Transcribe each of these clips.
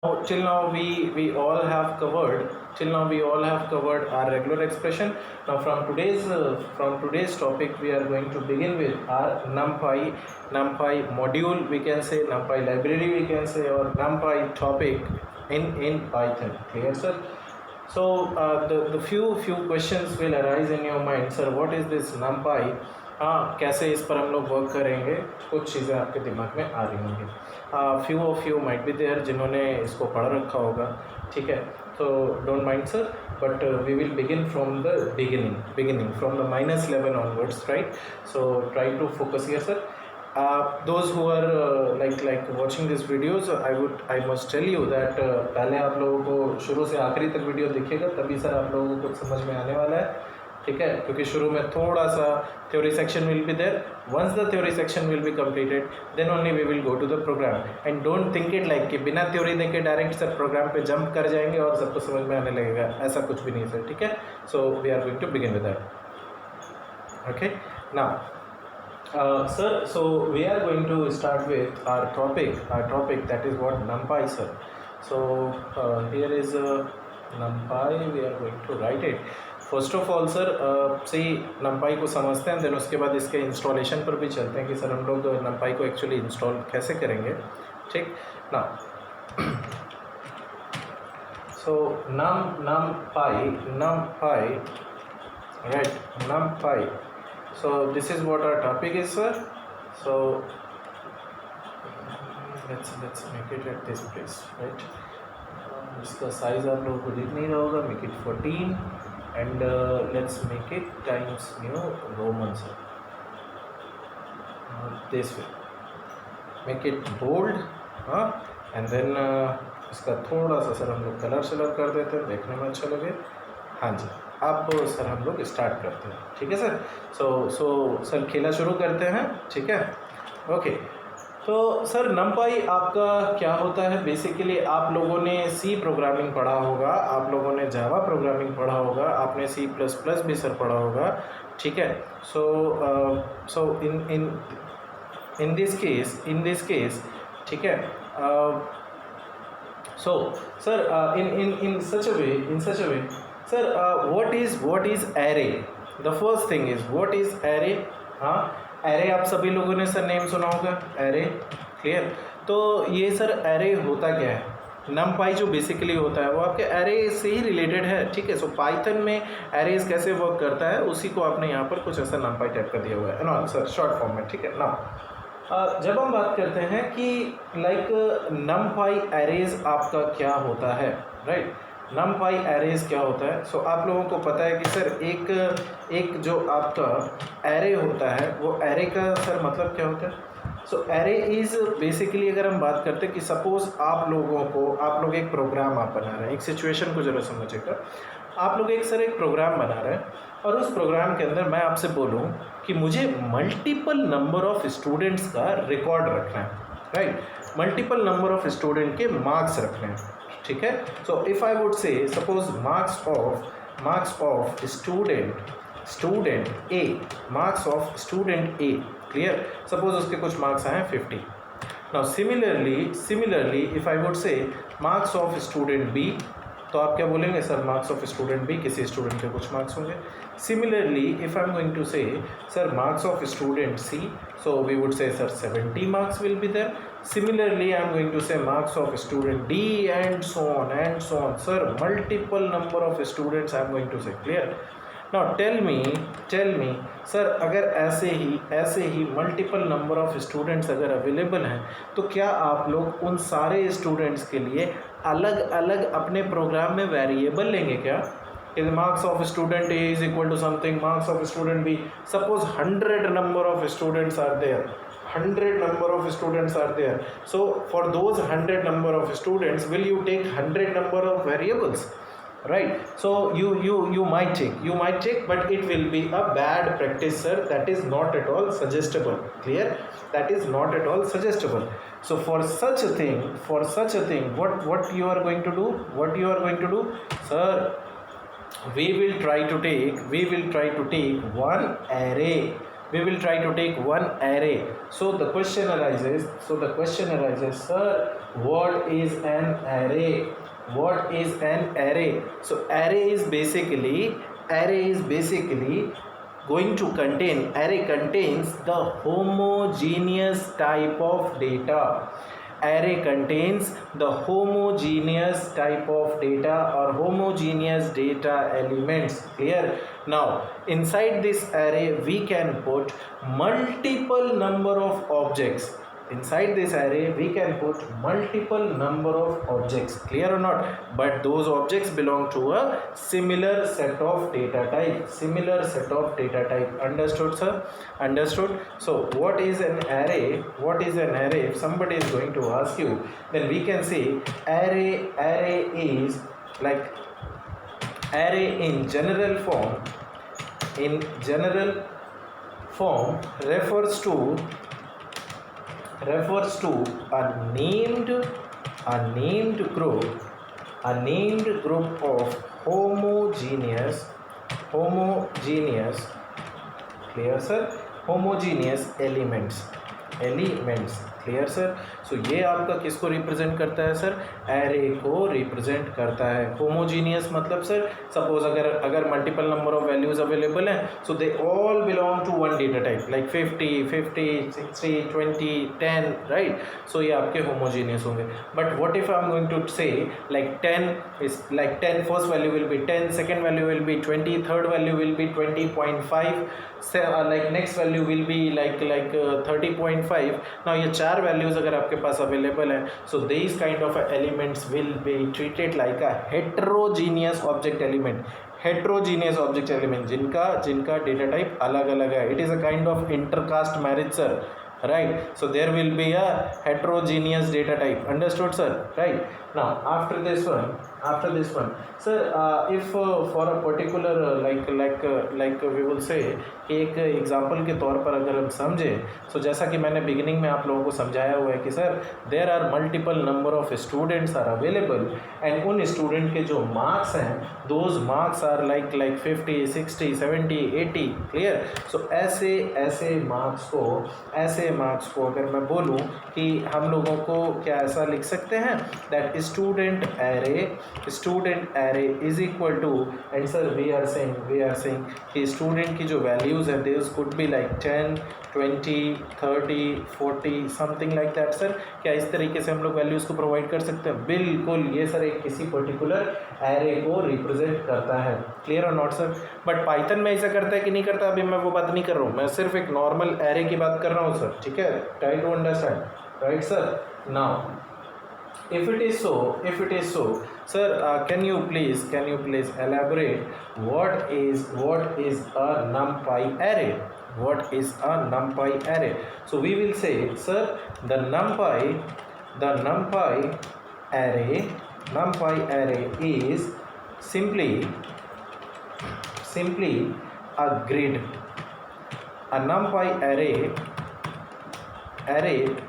Till now we all have covered our regular expression. Now from today's topic we are going to begin with our numpy module, we can say numpy library, we can say, or numpy topic in Python. Clear, sir? So the few questions will arise in your mind, sir. What is this numpy? हाँ, कैसे इस पर हम लोग work करेंगे, कुछ चीज़ें आपके दिमाग में आ रही होंगी. Few of you might be there जिन्होंने इसको पढ़ रखा होगा. ठीक है, तो don't mind sir, but we will begin from the beginning from the -11 onwards, right? So try to focus here, sir. Those who are like watching these videos, I must tell you that पहले आप लोगों को शुरू से आखिरी तक video दिखेगा, तभी सर आप लोगों को कुछ समझ में आने वाला है. ठीक है, क्योंकि शुरू में थोड़ा सा theory section will be there. Once the theory section will be completed, then only we will go to the program. And don't think it like कि बिना थ्योरी देखे डायरेक्ट सर प्रोग्राम पे जंप कर जाएंगे और सबको समझ में आने लगेगा. ऐसा कुछ भी नहीं सर. ठीक है, so we are going to begin with that. Okay, now sir, so we are going to start with our topic that is what numpy, sir. So here is numpy. We are going to write it. First of all sir, see numpy को समझते हैं, then उसके बाद इसके installation पर भी चलते हैं कि सर हम लोग numpy को एक्चुअली इंस्टॉल कैसे करेंगे. ठीक ना, so numpy, right? Numpy. So this is what our topic is, sir. So let's make it at this place, right? इसका साइज आप लोगों को दिख नहीं रहा होगा. Make it 14 and let's make it times new Roman, sir. This way. Make it bold, and then इसका थोड़ा सा सर हम लोग कलर कर देते हैं, देखने में अच्छा लगे. हाँ जी, अब सर हम लोग स्टार्ट करते हैं. ठीक है सर. सो सर खेला शुरू करते हैं. ठीक है, ओके. तो सर numpy आपका क्या होता है? बेसिकली आप लोगों ने सी प्रोग्रामिंग पढ़ा होगा, आप लोगों ने जावा प्रोग्रामिंग पढ़ा होगा, आपने C++ भी सर पढ़ा होगा. ठीक है, सो इन दिस केस ठीक है. So sir in such a way sir, what is array? The first thing is what is array? हाँ, array आप सभी लोगों ने सर नेम सुना होगा, array. क्लियर? तो ये सर array होता क्या है? numpy जो बेसिकली होता है वो आपके array से ही रिलेटेड है. ठीक है, सो पाइथन में arrays कैसे वर्क करता है उसी को आपने यहाँ पर कुछ ऐसा numpy टाइप का दिया हुआ है ना सर, शॉर्ट फॉर्म में. ठीक है ना, जब हम बात करते हैं कि लाइक numpy arrays आपका क्या होता है, राइट? numpy arrays क्या होता है? सो आप लोगों को पता है कि सर एक जो आपका array होता है वो array का सर मतलब क्या होता है? सो array इज़ बेसिकली, अगर हम बात करते हैं कि सपोज़ आप लोग एक प्रोग्राम आप बना रहे हैं. एक सिचुएशन को ज़रा समझिएगा. आप लोग एक प्रोग्राम बना रहे हैं और उस प्रोग्राम के अंदर मैं आपसे बोलूँ कि मुझे मल्टीपल नंबर ऑफ़ स्टूडेंट्स का रिकॉर्ड रखना है, right? Multiple number of student के मार्क्स रखने हैं. ठीक है, so if I would say suppose marks of student A, clear? Suppose उसके कुछ मार्क्स आए 50. Now similarly if I would say marks of student B, तो आप क्या बोलेंगे sir? Marks of student B, किसी स्टूडेंट के कुछ मार्क्स होंगे. Similarly if I am going to से sir marks of student C, so we would say sir 70 marks will be there. Similarly I am going to say marks of student D, and so on sir, multiple number of students I am going to say. Clear? Now tell me sir, अगर ऐसे ही multiple number of students अगर available हैं तो क्या आप लोग उन सारे स्टूडेंट्स के लिए अलग अपने प्रोग्राम में वेरिएबल लेंगे क्या? Is marks of student A is equal to something, marks of student B. Suppose 100 number of students are there. So for those 100 number of students, will you take 100 number of variables? Right? So you might take, but it will be a bad practice, sir. That is not at all suggestible. Clear? That is not at all suggestible. So for such a thing, what you are going to do, sir? We will try to take one array we will try to take one array. So the question arises, sir, what is an array? What is an array? So array is basically going to contain, array contains the homogeneous type of data. Array contains the homogeneous type of data or homogeneous data elements. Clear? Now inside this array we can put multiple number of objects. Inside this array we can put multiple number of objects. Clear or not? But those objects belong to a similar set of data type. Understood, sir? Understood. So what is an array? If somebody is going to ask you, then we can say array is like, array in general form refers to a named group of homogeneous, clear sir, homogeneous elements. Clear sir? So ये आपका किसको represent करता है sir? Array को represent करता है. Homogeneous मतलब sir, suppose अगर multiple number of values available हैं, so they all belong to one data type, like 50, 60, 20, 10, right? So ये आपके होमोजीनियस होंगे. But what if I am going to say like 10 is like 10, first value will be 10, second value will be 20, third value will be 20.5, like next value will be like 30.5. now ये चार values अगर आपके पास available हैं, so these kind of elements will be treated like a heterogeneous object element, जिनका data type अलग अलग है. It is a kind of intercaste marriage, sir, right? So there will be a heterogeneous data type. Understood, sir? Right? Now after this one, sir, if for a particular like we will say, एक example के तौर पर अगर हम समझें, तो जैसा कि मैंने बिगिनिंग में आप लोगों को समझाया हुआ है कि sir there are multiple number of students are available, and उन स्टूडेंट के जो मार्क्स हैं, those marks are like 50, 60, 70, 80. Clear? So ऐसे मार्क्स को अगर मैं बोलूँ कि हम लोगों को क्या ऐसा लिख सकते हैं, that student array is equal to, and sir we are saying कि स्टूडेंट की जो वैल्यूज है this could be like 10, 20, 30, 40 something like that. Sir क्या इस तरीके से हम लोग वैल्यूज को प्रोवाइड कर सकते हैं? बिल्कुल. ये सर एक किसी पर्टिकुलर एरे को रिप्रेजेंट करता है. क्लियर और नॉट सर? बट पाइथन में ऐसा करता है कि नहीं करता, अभी मैं वो बात नहीं कर रहा हूँ, मैं सिर्फ एक नॉर्मल एरे की बात कर रहा हूँ सर. ठीक है? Try to understand, right sir? Now if it is so, sir, can you please elaborate what is a numpy array? What is a numpy array? So we will say, sir, the numpy array is simply a grid. A numpy array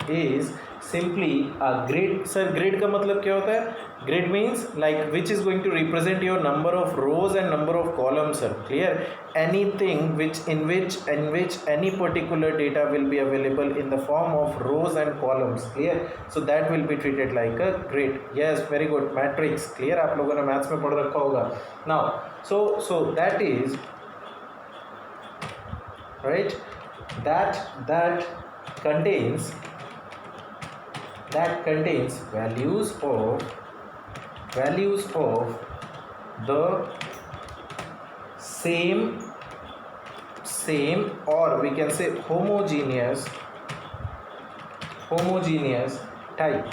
is simply a grid. Sir, grid का मतलब क्या होता है? Grid means like which is going to represent your number of rows and number of columns, sir. Clear? Anything in which any particular data will be available in the form of rows and columns. Clear? So that will be treated like a grid. Yes, very good. Matrix. Clear? आप लोगों ने maths में पढ़ रखा होगा. Now, so that is right. That contains values of the same or we can say homogeneous type,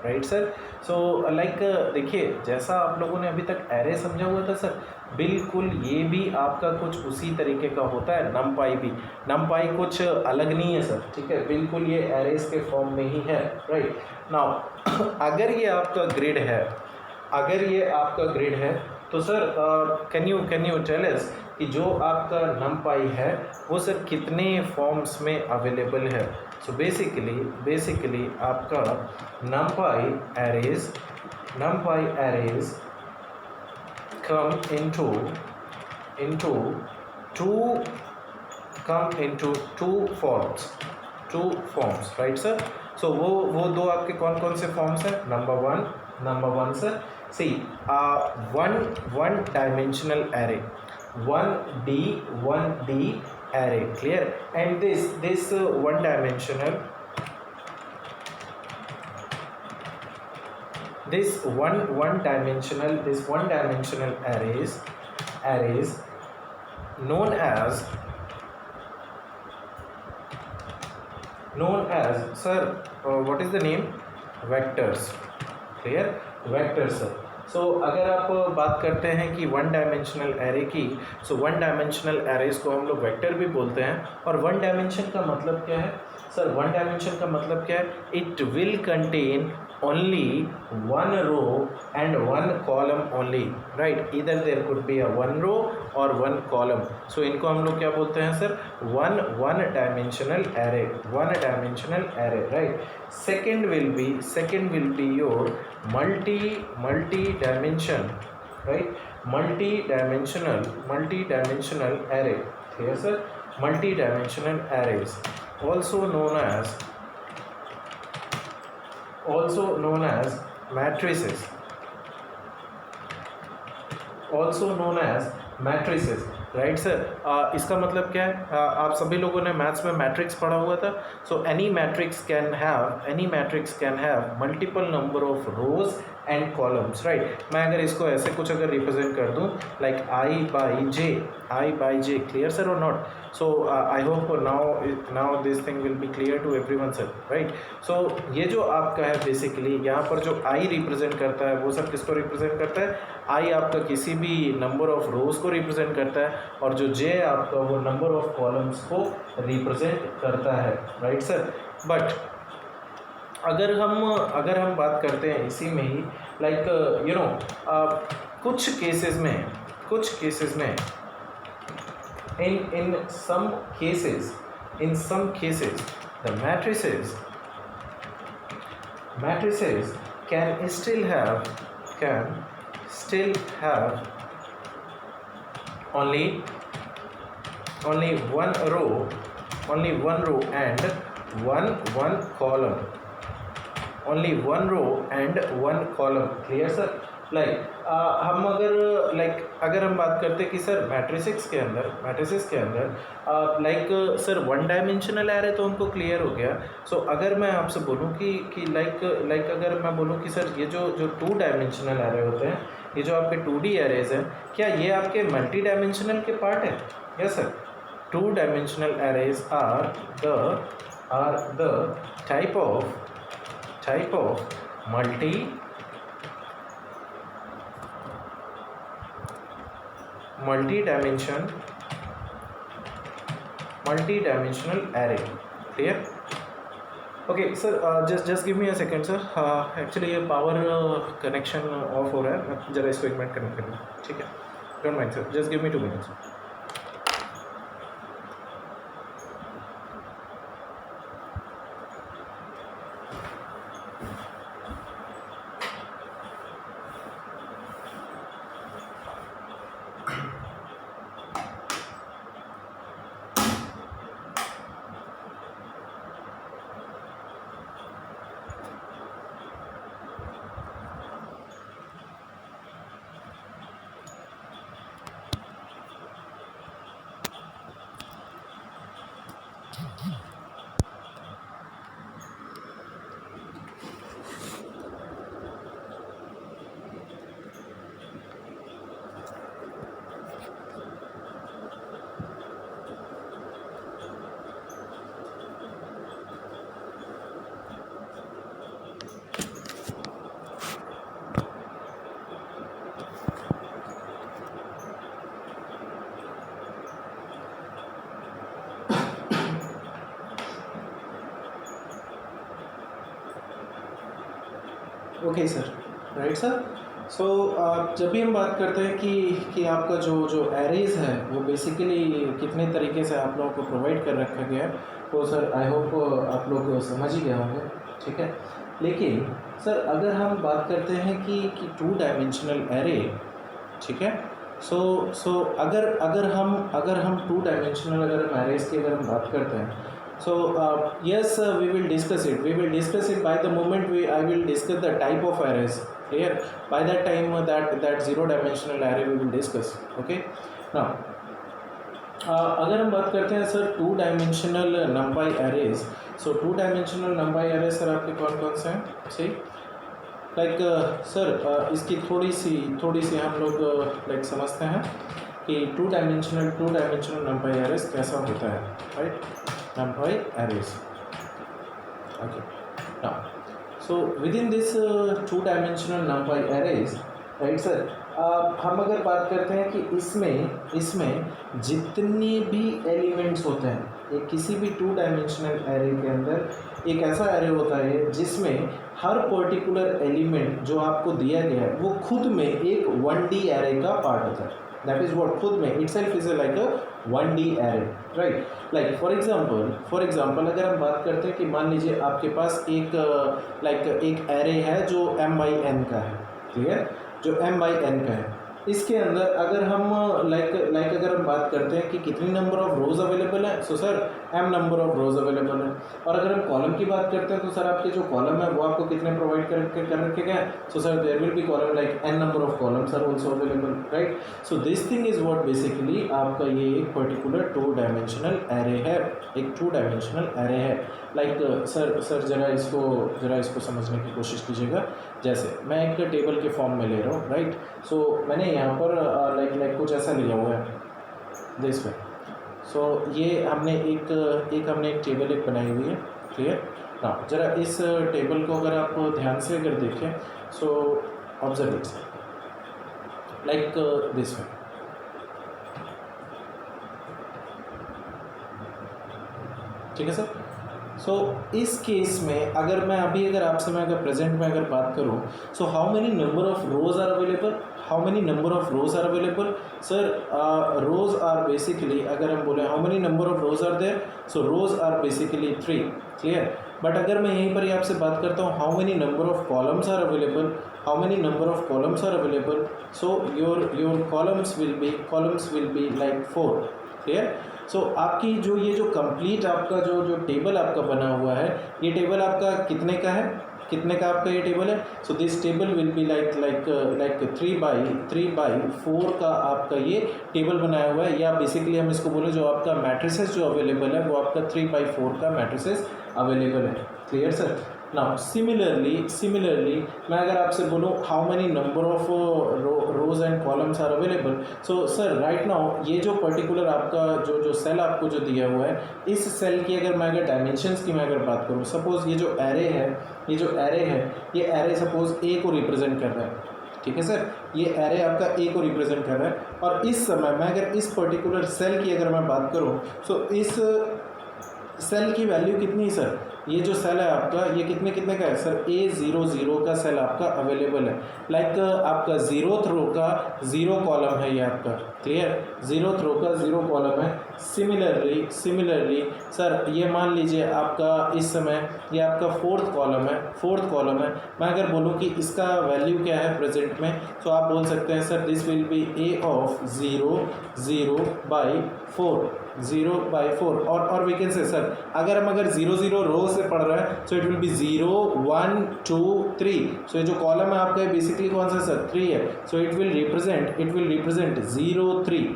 right sir? So like देखिए, जैसा आप लोगों ने अभी तक एरे समझा हुआ था सर, बिल्कुल ये भी आपका कुछ उसी तरीके का होता है. नमपाई भी, नमपाई कुछ अलग नहीं है सर. ठीक है? बिल्कुल ये एरेस के फॉर्म में ही है. राइट? नाउ अगर ये आपका ग्रिड है तो sir can you tell us कि जो आपका नमपाई है वो सर कितने फॉर्म्स में अवेलेबल है? सो बेसिकली आपका नमपाई arrays come into two come into two forms, right sir? So वो दो आपके कौन कौन से फॉर्म्स हैं? Number one sir, C one dimensional array, 1D array, clear? And this one dimensional, this one dimensional arrays known as sir, what is the name? Vectors, clear? Vectors sir. सो अगर आप बात करते हैं कि वन डायमेंशनल एरे की, so one dimensional arrays को हम लोग वेक्टर भी बोलते हैं। और वन डायमेंशन का मतलब क्या है सर? वन डायमेंशन का मतलब क्या है? It will contain only one row and one column only, right? Either there could be a one row or one column. So इनको हम लोग क्या बोलते हैं sir? one dimensional array, right? Second will be your multi dimension, right? multi-dimensional array. Here sir, multi-dimensional arrays also known as matrices, right sir? इसका मतलब क्या है? आप सभी लोगों ने मैथ्स में मैट्रिक्स पढ़ा हुआ था। So any matrix can have multiple number of rows and columns, right? मैं अगर इसको ऐसे कुछ अगर रिप्रेजेंट कर दूं like I by j, clear sir और not? So I hope now this thing will be clear to everyone sir, right? So ये जो आपका है बेसिकली यहाँ पर जो आई रिप्रेजेंट करता है वो सब किसको रिप्रेजेंट करता है? आई आपका किसी भी नंबर ऑफ रोज को रिप्रेजेंट करता है, और जो जे आपका वो नंबर ऑफ कॉलम्स को रिप्रेजेंट करता है, राइट सर? बट अगर हम बात करते हैं इसी में ही, लाइक यू नो, कुछ केसेस में in some cases the matrices can still have only one row and one column, clear sir? Like हम अगर हम बात करते हैं कि सर मैट्रिसेस के अंदर like sir one dimensional array तो हमको क्लियर हो गया। सो अगर मैं आपसे बोलूँ कि लाइक अगर मैं बोलूँ कि सर ये जो टू डायमेंशनल एरे होते हैं, ये जो आपके 2D एरेज हैं, क्या ये आपके मल्टी डायमेंशनल के पार्ट है? Yes sir, two dimensional arrays are the type of multi-dimensional array, clear? Okay sir, just give me a second sir, actually ये पावर कनेक्शन ऑफ हो रहा है, जरा इसको एक मिनट कनेक्ट कर लूँ, ठीक है? Don't mind sir, just give me 2 minutes। Okay sir, right sir? So जब भी हम बात करते हैं कि आपका जो एरेज है वो बेसिकली कितने तरीके से आप लोगों को प्रोवाइड कर रखा गया है, तो सर आई होप आप लोग समझ ही गए होंगे, ठीक है? लेकिन सर अगर हम बात करते हैं कि 2 डायमेंशनल एरे, ठीक है, सो अगर हम टू डायमेंशनल अगर हम एरेज की अगर हम बात करते हैं, so yes, we will discuss it by the moment I will discuss the type of arrays. Clear? By that time that zero dimensional array we will discuss. Okay, now अगर हम बात करते हैं sir two dimensional NumPy arrays, so two dimensional NumPy arrays sir आपके कौन कौन से हैं? सही, लाइक सर इसकी थोड़ी सी हम लोग लाइक समझते हैं कि टू डायमेंशनल नंपाई एरेज कैसा होता है, right? नंपाई arrays, okay. Now so with in this to dimensional NumPy arrays, right sir, हम अगर बात करते हैं कि इसमें जितने भी एलिमेंट्स होते हैं, एक किसी भी टू डायमेंशनल एरे के अंदर एक ऐसा एरे होता है जिसमें हर पर्टिकुलर एलिमेंट जो आपको दिया गया है वो खुद में एक 1D एरे का पार्ट होता है। दैट इज व्हाट, खुद में itself is like a 1D array, right? Like for example अगर हम बात करते हैं कि मान लीजिए आपके पास एक एरे है जो m/n का है, क्लियर? जो m/n का है, इसके अंदर अगर हम अगर हम बात करते हैं कि कितनी नंबर ऑफ रोज अवेलेबल है, so sir m number of rose available है। और अगर हम कॉलम की बात करते हैं तो सर आपके जो कॉलम है वो आपको कितने प्रोवाइड कर रखे गए हैं? So sir there will be column like n number of columns are also available, right? So this thing is what basically आपका ये एक पर्टिकुलर टू डायमेंशनल एरे है, एक टू डायमेंशनल एरे है। लाइक सर जरा इसको समझने की कोशिश कीजिएगा। जैसे मैं एक टेबल के फॉर्म में ले रहा हूँ, राइट? सो मैंने यहाँ पर लाइक कुछ ऐसा लिया हुआ है दिस वे। सो ये हमने एक टेबल एक बनाई हुई है, क्लियर? ना जरा इस टेबल को अगर आप ध्यान से अगर देखें, सो ऑब्जर्व इट लाइक दिस वे। ठीक है सर? सो इस केस में अगर मैं आपसे अगर प्रेजेंट में अगर बात करूं, so how many number of rows are available? Sir rows are basically, अगर हम बोले how many number of rows are there, so rows are basically 3, clear? But अगर मैं यहीं पर आपसे बात करता हूँ how many number of columns are available, so your columns will be like 4, clear? So आपकी ये जो कंप्लीट आपका जो टेबल आपका बना हुआ है, ये टेबल आपका कितने का आपका ये टेबल है? So this table will be like 3/4 का आपका ये टेबल बनाया हुआ है, या बेसिकली हम इसको बोले जो आपका मैट्रिसेस जो अवेलेबल है वो आपका 3/4 का मैट्रिसेस अवेलेबल है, क्लियर सर? नाउ सिमिलरली मैं अगर आपसे बोलूँ how many number of rows and columns are available, so sir right now ये जो पर्टिकुलर आपका जो सेल आपको जो दिया हुआ है, इस सेल की अगर मैं अगर डायमेंशंस की मैं अगर बात करूँ, सपोज ये जो एरे है ये एरे सपोज ए को रिप्रेजेंट कर रहा है, ठीक है सर? ये एरे आपका ए को रिप्रेजेंट कर रहा है। और इस समय मैं अगर इस पर्टिकुलर सेल की अगर मैं बात करूँ, सो इस सेल की वैल्यू कितनी है सर? ये जो सेल है आपका ये कितने का है सर? A00 का सेल आपका अवेलेबल है। लाइक आपका 0th रो का 0 कॉलम है ये आपका, क्लियर? 0th रो का 0 कॉलम है। सिमिलरली सर ये मान लीजिए आपका इस समय ये आपका 4th कॉलम है। मैं अगर बोलूँ कि इसका वैल्यू क्या है प्रेजेंट में, तो आप बोल सकते हैं sir this will B A of 0/4 और वी कैन से सर अगर 0 रो से पढ़ रहा है, सो इट विल बी 0 1 2 3। सो ये जो कॉलम है आपका बेसिकली कौन सा सर? 3 है। सो it will represent 0 3,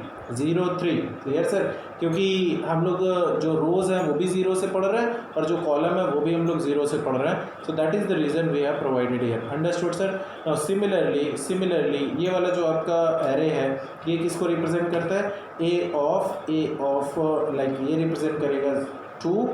clear sir? क्योंकि हम लोग जो रोज हैं वो भी 0 से पढ़ रहे हैं और जो कॉलम है वो भी हम लोग 0 से पढ़ रहे हैं। So that is the reason we have provided here. Understood sir? Now similarly ये वाला जो आपका एरे है ये किसको रिप्रेजेंट करता है? ए ऑफ लाइक ये रिप्रेजेंट करेगा 2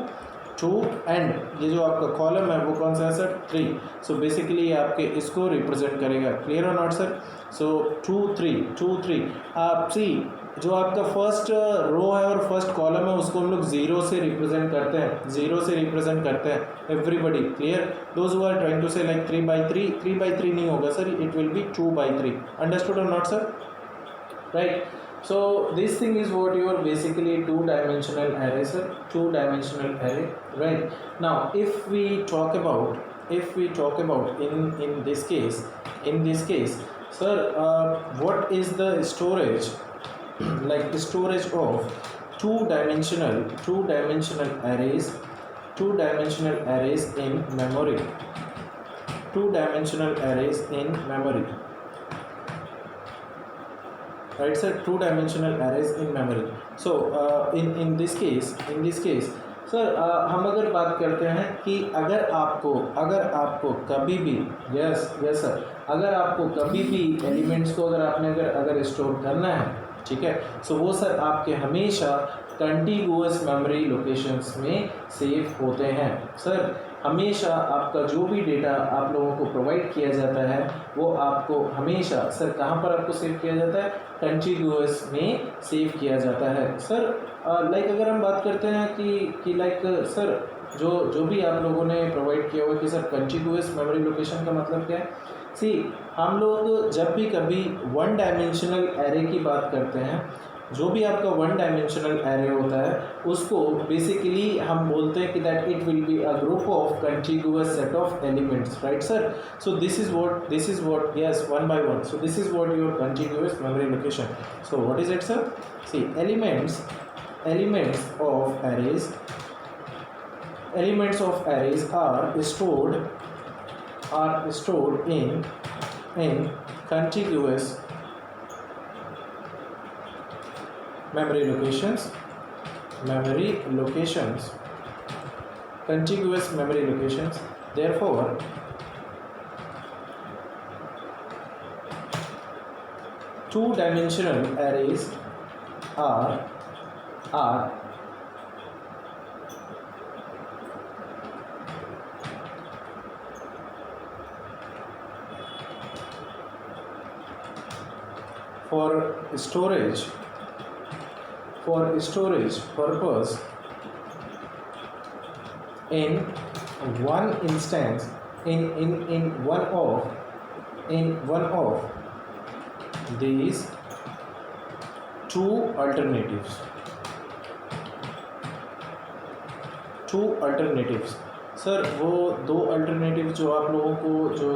एंड ये जो आपका कॉलम है वो कौन सा है सर? 3। सो बेसिकली ये आपके इसको रिप्रेजेंट करेगा, क्लियर और नॉट सर? सो 2 3 आप सी जो आपका फर्स्ट रो है और फर्स्ट कॉलम है उसको हम लोग 0 से रिप्रेजेंट करते हैं everybody, clear? Those who are trying to say like 3/3 नहीं होगा sir, it will be 2/3। Understood और not sir? Right? So this thing is what your basically two-dimensional array, sir. Two-dimensional array, right? Now, if we talk about in this case, in this case, sir, what is the storage, like storage of two-dimensional arrays in memory, two-dimensional arrays in memory, right sir, two-dimensional arrays in memory. So in this case sir हम अगर बात करते हैं कि अगर आपको कभी भी यस सर, अगर आपको कभी भी एलिमेंट्स को अगर स्टोर करना है, ठीक है, सो वो सर आपके हमेशा कंटिगुअस मेमोरी लोकेशंस में सेव होते हैं। सर हमेशा आपका जो भी डेटा आप लोगों को प्रोवाइड किया जाता है वो आपको हमेशा सर कहाँ पर आपको सेव किया जाता है, कंटिगुअस में सेव किया जाता है। सर लाइक अगर हम बात करते हैं कि लाइक सर जो भी आप लोगों ने प्रोवाइड किया हुआ कि सर कंटिगुअस मेमोरी लोकेशन का मतलब क्या है, सी हम लोग जब भी कभी वन डायमेंशनल एरे की बात करते हैं, जो भी आपका वन डायमेंशनल एरे होता है उसको बेसिकली हम बोलते हैं कि that it will be a group of contiguous set of elements, right sir. So this is what yes, one by one, so this is what your contiguous memory location. So what is it sir, see elements of arrays are stored in contiguous memory locations, contiguous memory locations. Therefore two-dimensional arrays are for storage purpose in one instance, in one of these two alternatives. Sir वो दो alternative जो आप लोगों को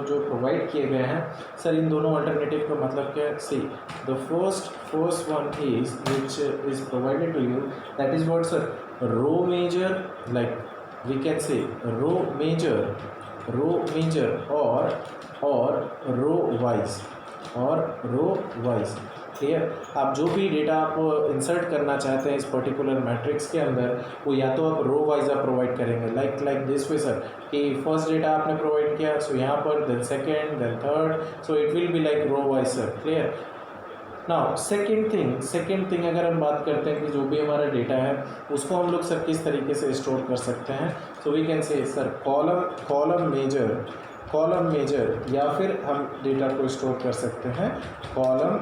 जो provide किए गए हैं, सर इन दोनों अल्टरनेटिव का मतलब क्या है, see the first one is which is provided to you, that is what sir, row major, like we can say row major और रो वाइज। क्लियर, आप जो भी डेटा आप इंसर्ट करना चाहते हैं इस पर्टिकुलर मैट्रिक्स के अंदर, वो या तो आप रो वाइज आप प्रोवाइड करेंगे, लाइक दिस वे सर, कि फर्स्ट डेटा आपने प्रोवाइड किया, सो यहाँ पर then second then third, so it will be like row wise sir. Clear, now second thing अगर हम बात करते हैं कि जो भी हमारा डेटा है उसको हम लोग सर किस तरीके से स्टोर कर सकते हैं, so we can say sir column major या फिर हम डेटा को स्टोर कर सकते हैं कॉलम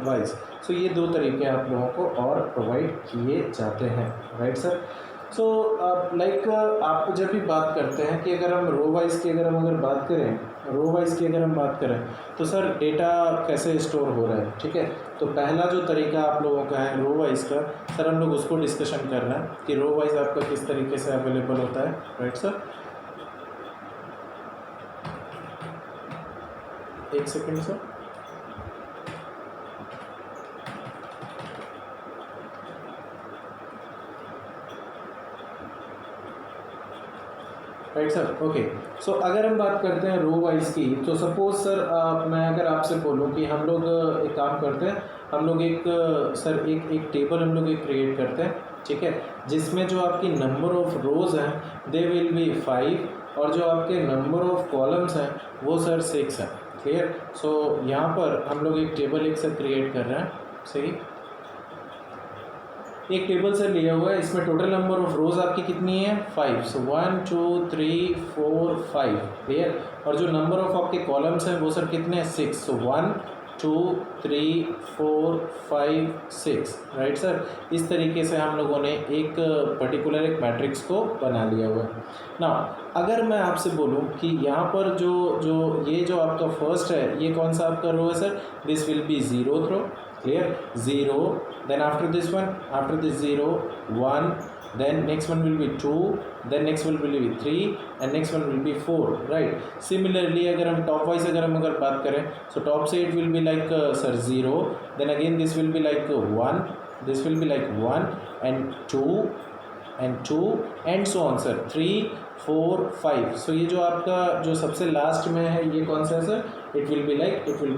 वाइज। सो ये दो तरीके आप लोगों को और प्रोवाइड किए जाते हैं, राइट सर। सो लाइक आप जब भी बात करते हैं कि अगर हम रो वाइज की अगर हम बात करें तो सर डेटा कैसे स्टोर हो रहा है, ठीक है। तो पहला जो तरीका आप लोगों का है रो वाइज का, सर हम लोग उसको डिस्कशन कर रहे हैं कि रो वाइज आपका किस तरीके से अवेलेबल होता है, राइट सर। एक second sir, right sir, okay. So अगर हम बात करते हैं रो वाइज की, तो सपोज सर मैं अगर आपसे बोलूं कि हम लोग एक काम करते हैं, हम लोग एक टेबल हम लोग एक क्रिएट करते हैं, ठीक है, जिसमें जो आपकी नंबर ऑफ रोज हैं दे विल बी 5 और जो आपके नंबर ऑफ कॉलम्स हैं वो सर 6 है। क्लियर, सो यहाँ पर हम लोग एक टेबल एक सर क्रिएट कर रहे हैं, सही, एक टेबल सर लिया हुआ है, इसमें टोटल नंबर ऑफ रोज आपकी कितनी है 5, सो 1 2 3 4 5। क्लियर, और जो नंबर ऑफ आपके कॉलम्स हैं वो सर कितने हैं 6, सो 1 2 3 4 5 6, राइट सर। इस तरीके से हम लोगों ने एक पर्टिकुलर एक मैट्रिक्स को बना लिया हुआ है ना। अगर मैं आपसे बोलूं कि यहाँ पर जो ये जो आपका फर्स्ट है ये कौन सा आपका रो है sir, this will be 0th row, clear, 0, then after this 0 1, then next one will be 2, then next one will be 3 and next one will be 4, right? Similarly अगर हम टॉप वाइज अगर बात करें, so top से it will be like sir 0, then again this will be like 1, this will be like 1 and 2 and so on sir, 3 4 5. so ये जो आपका जो सबसे लास्ट में है ये कौन सा है sir? it will be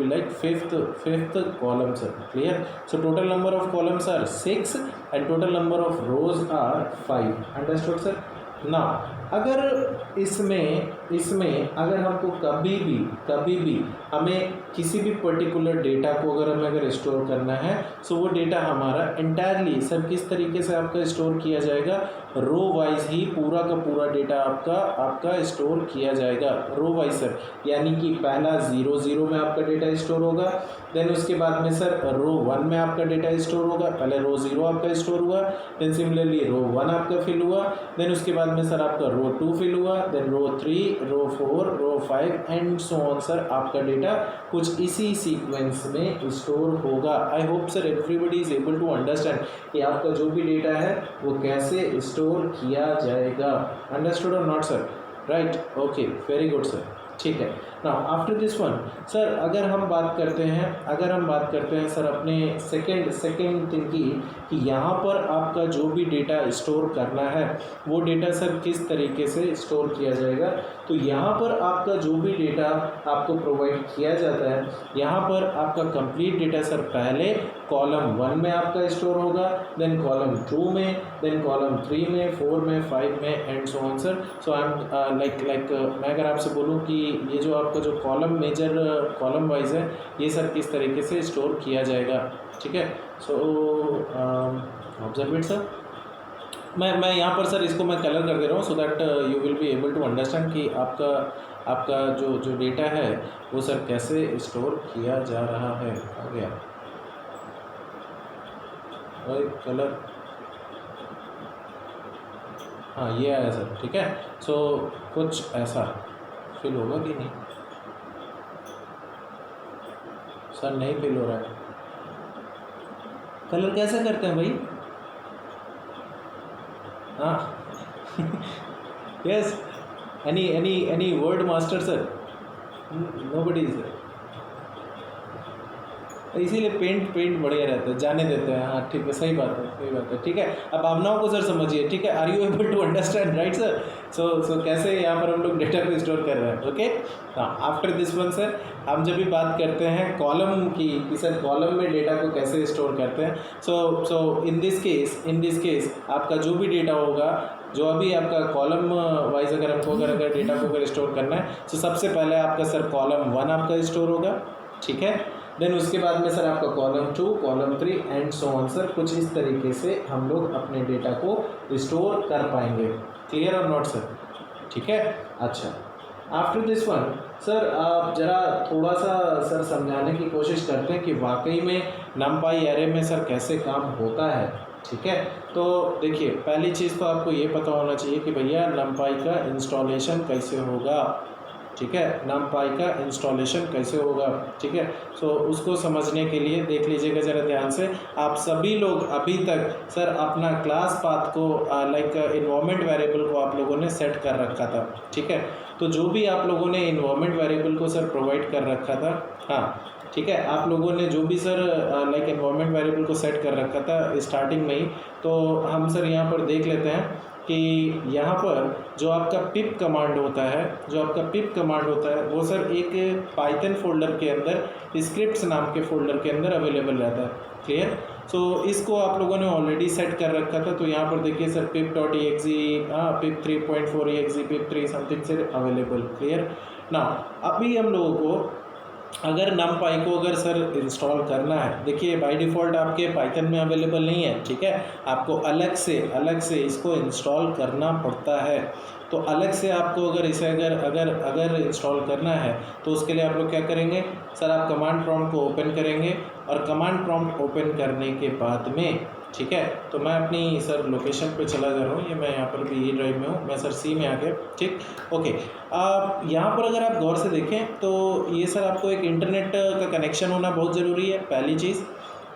like fifth column sir, clear? so total number of columns are 6 and total number of rows are 5. understood sir? now अगर इसमें अगर हमको कभी भी हमें किसी भी पर्टिकुलर डेटा को अगर स्टोर करना है, सो वो डेटा हमारा इंटायरली सर किस तरीके से आपका स्टोर किया जाएगा? रो वाइज ही पूरा का पूरा डेटा आपका स्टोर किया जाएगा, रो वाइज सर। यानी कि पहला 0 में आपका डेटा स्टोर होगा, देन उसके बाद में सर रो 1 में आपका डेटा स्टोर होगा। पहले रो 0 आपका स्टोर हुआ, देन सिमिलरली रो 1 आपका फिल हुआ, देन उसके बाद में सर आपका रो 2 फिल हुआ, then row 3, row 4, row 5 and so on sir. आपका डेटा कुछ इसी सीक्वेंस में स्टोर होगा। I hope sir everybody is able to understand कि आपका जो भी डेटा है वो कैसे स्टोर किया जाएगा। अंडरस्टूड और not sir? Right, okay, very good sir. ठीक है। Now after this one sir अगर हम बात करते हैं सर अपने सेकेंड थिंग की कि यहाँ पर आपका जो भी डेटा स्टोर करना है वो डेटा सर किस तरीके से स्टोर किया जाएगा। तो यहाँ पर आपका जो भी डेटा आपको प्रोवाइड किया जाता है, यहाँ पर आपका कंप्लीट डेटा सर पहले कॉलम 1 में आपका स्टोर होगा, देन कॉलम 2 में, देन कॉलम 3 में, 4 में, 5 में and so on sir. So I am like मैं अगर आपसे बोलूँ कि ये जो आपका जो कॉलम मेजर कॉलम वाइज है ये सर किस तरीके से स्टोर किया जाएगा। ठीक है। सो ऑब्जर्व इट सर। मैं यहाँ पर सर इसको मैं कलर कर दे रहा हूँ so that you will be able to understand कि आपका जो डेटा है वो सर कैसे स्टोर किया जा रहा है। आ गया कलर, हाँ ये आया सर। ठीक है। सो कुछ ऐसा फिल होगा कि नहीं सर? नहीं फिल हो रहा है। कलर कैसे करते हैं भाई? हाँ yes, any word master sir? Nobody is. इसीलिए पेंट बढ़िया रहता है, जाने देते हैं। हाँ ठीक है, सही बात है। ठीक है। अब भावनाओं को सर समझिए। ठीक है। Are you able to understand? Right sir. So कैसे यहाँ पर हम लोग डेटा को स्टोर कर रहे हैं। ओके। हाँ, आफ्टर दिस वन सर हम जब भी बात करते हैं कॉलम की कि सर कॉलम में डेटा को कैसे स्टोर करते हैं। सो इन दिस केस आपका जो भी डेटा होगा, जो अभी आपका कॉलम वाइज अगर हमको अगर डेटा को अगर स्टोर करना है, तो सबसे पहले आपका सर कॉलम 1 आपका स्टोर होगा। ठीक है। देन उसके बाद में सर आपका column 2, column 3 and so on sir. कुछ इस तरीके से हम लोग अपने डेटा को स्टोर कर पाएंगे। क्लियर और नॉट सर? ठीक है। अच्छा, आफ्टर दिस वन सर आप ज़रा थोड़ा सा सर समझाने की कोशिश करते हैं कि वाकई में नमपाई एरे में सर कैसे काम होता है। ठीक है। तो देखिए, पहली चीज़ तो आपको ये पता होना चाहिए कि भैया नमपाई का इंस्टॉलेशन कैसे होगा। ठीक है। नमपाई का इंस्टॉलेशन कैसे होगा। ठीक है। सो उसको समझने के लिए देख लीजिएगा ज़रा ध्यान से। आप सभी लोग अभी तक सर अपना क्लास पाथ को लाइक इन्वायरमेंट वेरिएबल को आप लोगों ने सेट कर रखा था। ठीक है। तो जो भी आप लोगों ने इन्वायरमेंट वेरिएबल को सर प्रोवाइड कर रखा था, हाँ ठीक है, आप लोगों ने जो भी सर लाइक इन्वायरमेंट वेरिएबल को सेट कर रखा था स्टार्टिंग में ही, तो हम सर यहाँ पर देख लेते हैं कि यहाँ पर जो आपका पिप कमांड होता है वो सर एक पाइथन फोल्डर के अंदर स्क्रिप्ट्स नाम के फोल्डर के अंदर अवेलेबल रहता है। क्लियर। सो इसको आप लोगों ने ऑलरेडी सेट कर रखा था। तो यहाँ पर देखिए sir pip.exe, pip 3.4 exe, pip 3 something से अवेलेबल। क्लियर ना। अभी हम लोगों को अगर नमपाई को अगर सर इंस्टॉल करना है, देखिए बाय डिफ़ॉल्ट आपके पाइथन में अवेलेबल नहीं है। ठीक है। आपको अलग से इसको इंस्टॉल करना पड़ता है। तो अलग से आपको अगर इसे अगर इंस्टॉल करना है तो उसके लिए आप लोग क्या करेंगे सर? आप कमांड प्रॉम्प्ट को ओपन करेंगे और कमांड प्रॉम्प्ट ओपन करने के बाद में, ठीक है, तो मैं अपनी सर लोकेशन पे चला जा रहा हूँ। ये मैं यहाँ पर भी ई ड्राइव में हूँ, मैं सर सी में आ गया। ठीक, ओके। आप यहाँ पर अगर आप गौर से देखें तो ये सर आपको एक इंटरनेट का कनेक्शन होना बहुत ज़रूरी है, पहली चीज़।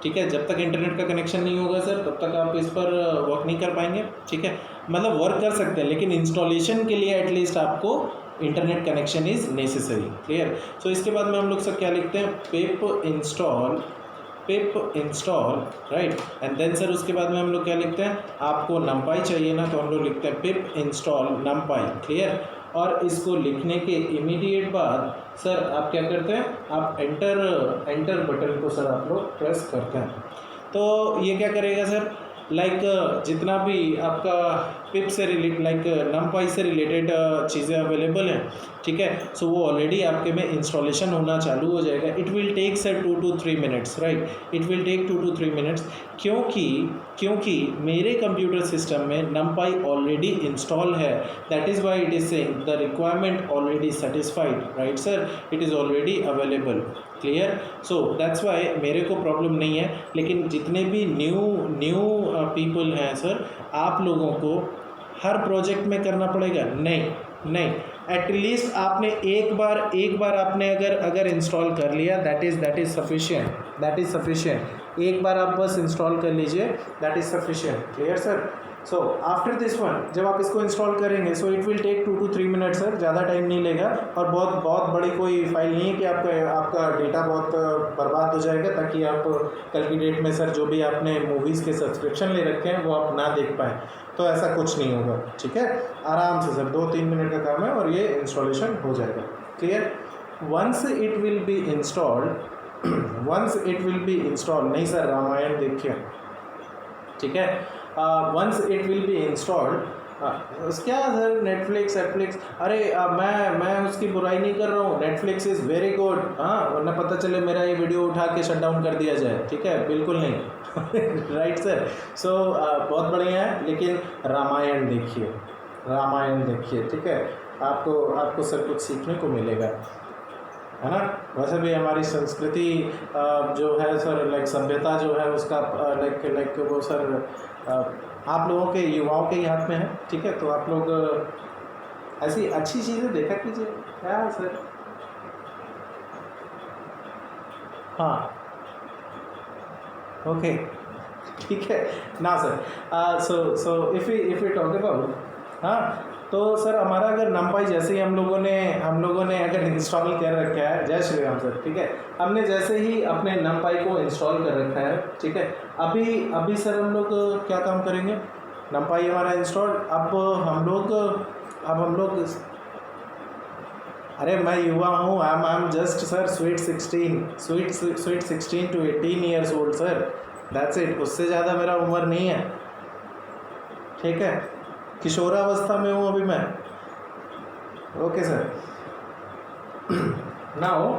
ठीक है। जब तक इंटरनेट का कनेक्शन नहीं होगा सर तब तक आप इस पर वर्क नहीं कर पाएंगे, ठीक है। मतलब वर्क कर सकते हैं लेकिन इंस्टॉलेशन के लिए एटलीस्ट आपको internet connection is necessary, clear. So इसके बाद में हम लोग सब क्या लिखते हैं, pip install right, and then sir उसके बाद में हम लोग क्या लिखते हैं, आपको नमपाई चाहिए ना, तो हम लोग लिखते हैं पिप इंस्टॉल नमपाई, क्लियर। और इसको लिखने के इमीडिएट बाद सर आप क्या करते हैं, आप एंटर बटन को सर आप लोग प्रेस करते हैं। तो ये क्या करेगा सर, लाइक जितना भी आपका पिप से रिलेटेड लाइक नमपाई से रिलेटेड चीज़ें अवेलेबल हैं, ठीक है। सो वो ऑलरेडी आपके में इंस्टॉलेशन होना चालू हो जाएगा। It will take sir 2 to 3 minutes, right, it will take 2 to 3 minutes, क्योंकि मेरे कंप्यूटर सिस्टम में नमपाई ऑलरेडी इंस्टॉल है, that is why it is saying the requirement already satisfied, right sir, it is already available, clear. So that's why मेरे को problem नहीं है। लेकिन जितने भी न्यू पीपल हैं सर, आप लोगों को हर प्रोजेक्ट में करना पड़ेगा, नहीं, एटलीस्ट आपने एक बार आपने अगर इंस्टॉल कर लिया, दैट इज़ सफिशिएंट, एक बार आप बस इंस्टॉल कर लीजिए, that is sufficient, clear sir. So after this one जब आप इसको इंस्टॉल करेंगे, so it will take 2 to 3 minute sir, ज़्यादा टाइम नहीं लेगा। और बहुत बड़ी कोई फाइल नहीं है कि आपका डेटा बहुत बर्बाद हो जाएगा, ताकि आप कल की डेट में सर जो भी आपने मूवीज़ के सब्सक्रिप्शन ले रखे हैं वो आप ना देख पाएँ, तो ऐसा कुछ नहीं होगा, ठीक है। आराम से सर 2-3 मिनट का काम है और ये इंस्टॉलेशन हो जाएगा, clear. Once it will be installed नहीं सर, रामायण देखिए, ठीक है। Once it will be installed, क्या सर नेटफ्लिक्स, अरे मैं उसकी बुराई नहीं कर रहा हूँ, नेटफ्लिक्स इज़ वेरी गुड, हाँ, वरना पता चले मेरा ये वीडियो उठा के शट डाउन कर दिया जाए, ठीक है, बिल्कुल नहीं राइट सर। सो बहुत बढ़िया है, लेकिन रामायण देखिए, ठीक है, आपको सर कुछ सीखने को मिलेगा, है ना। वैसे भी हमारी संस्कृति जो है सर, लाइक सभ्यता जो है उसका लाइक वो सर आप लोगों के युवाओं के ही हाथ में है, ठीक है। तो आप लोग ऐसी अच्छी चीज़ें देखा कीजिए, क्या सर। हाँ, ओके, ठीक है ना sir. So if you talk about, हाँ, तो सर हमारा अगर नमपाई जैसे ही हम लोगों ने अगर इंस्टॉल कर रखा है, जय श्री राम सर, ठीक है, हमने जैसे ही अपने नमपाई को इंस्टॉल कर रखा है, ठीक है, अभी सर हम लोग क्या काम करेंगे, नमपाई हमारा इंस्टॉल, अब हम लोग अरे मैं युवा हूँ, I am just sir sweet 16 to 18 years old sir, that's it, उससे ज़्यादा मेरा उम्र नहीं है, ठीक है, किशोरावस्था में हूँ अभी मैं, ओके सर। नाउ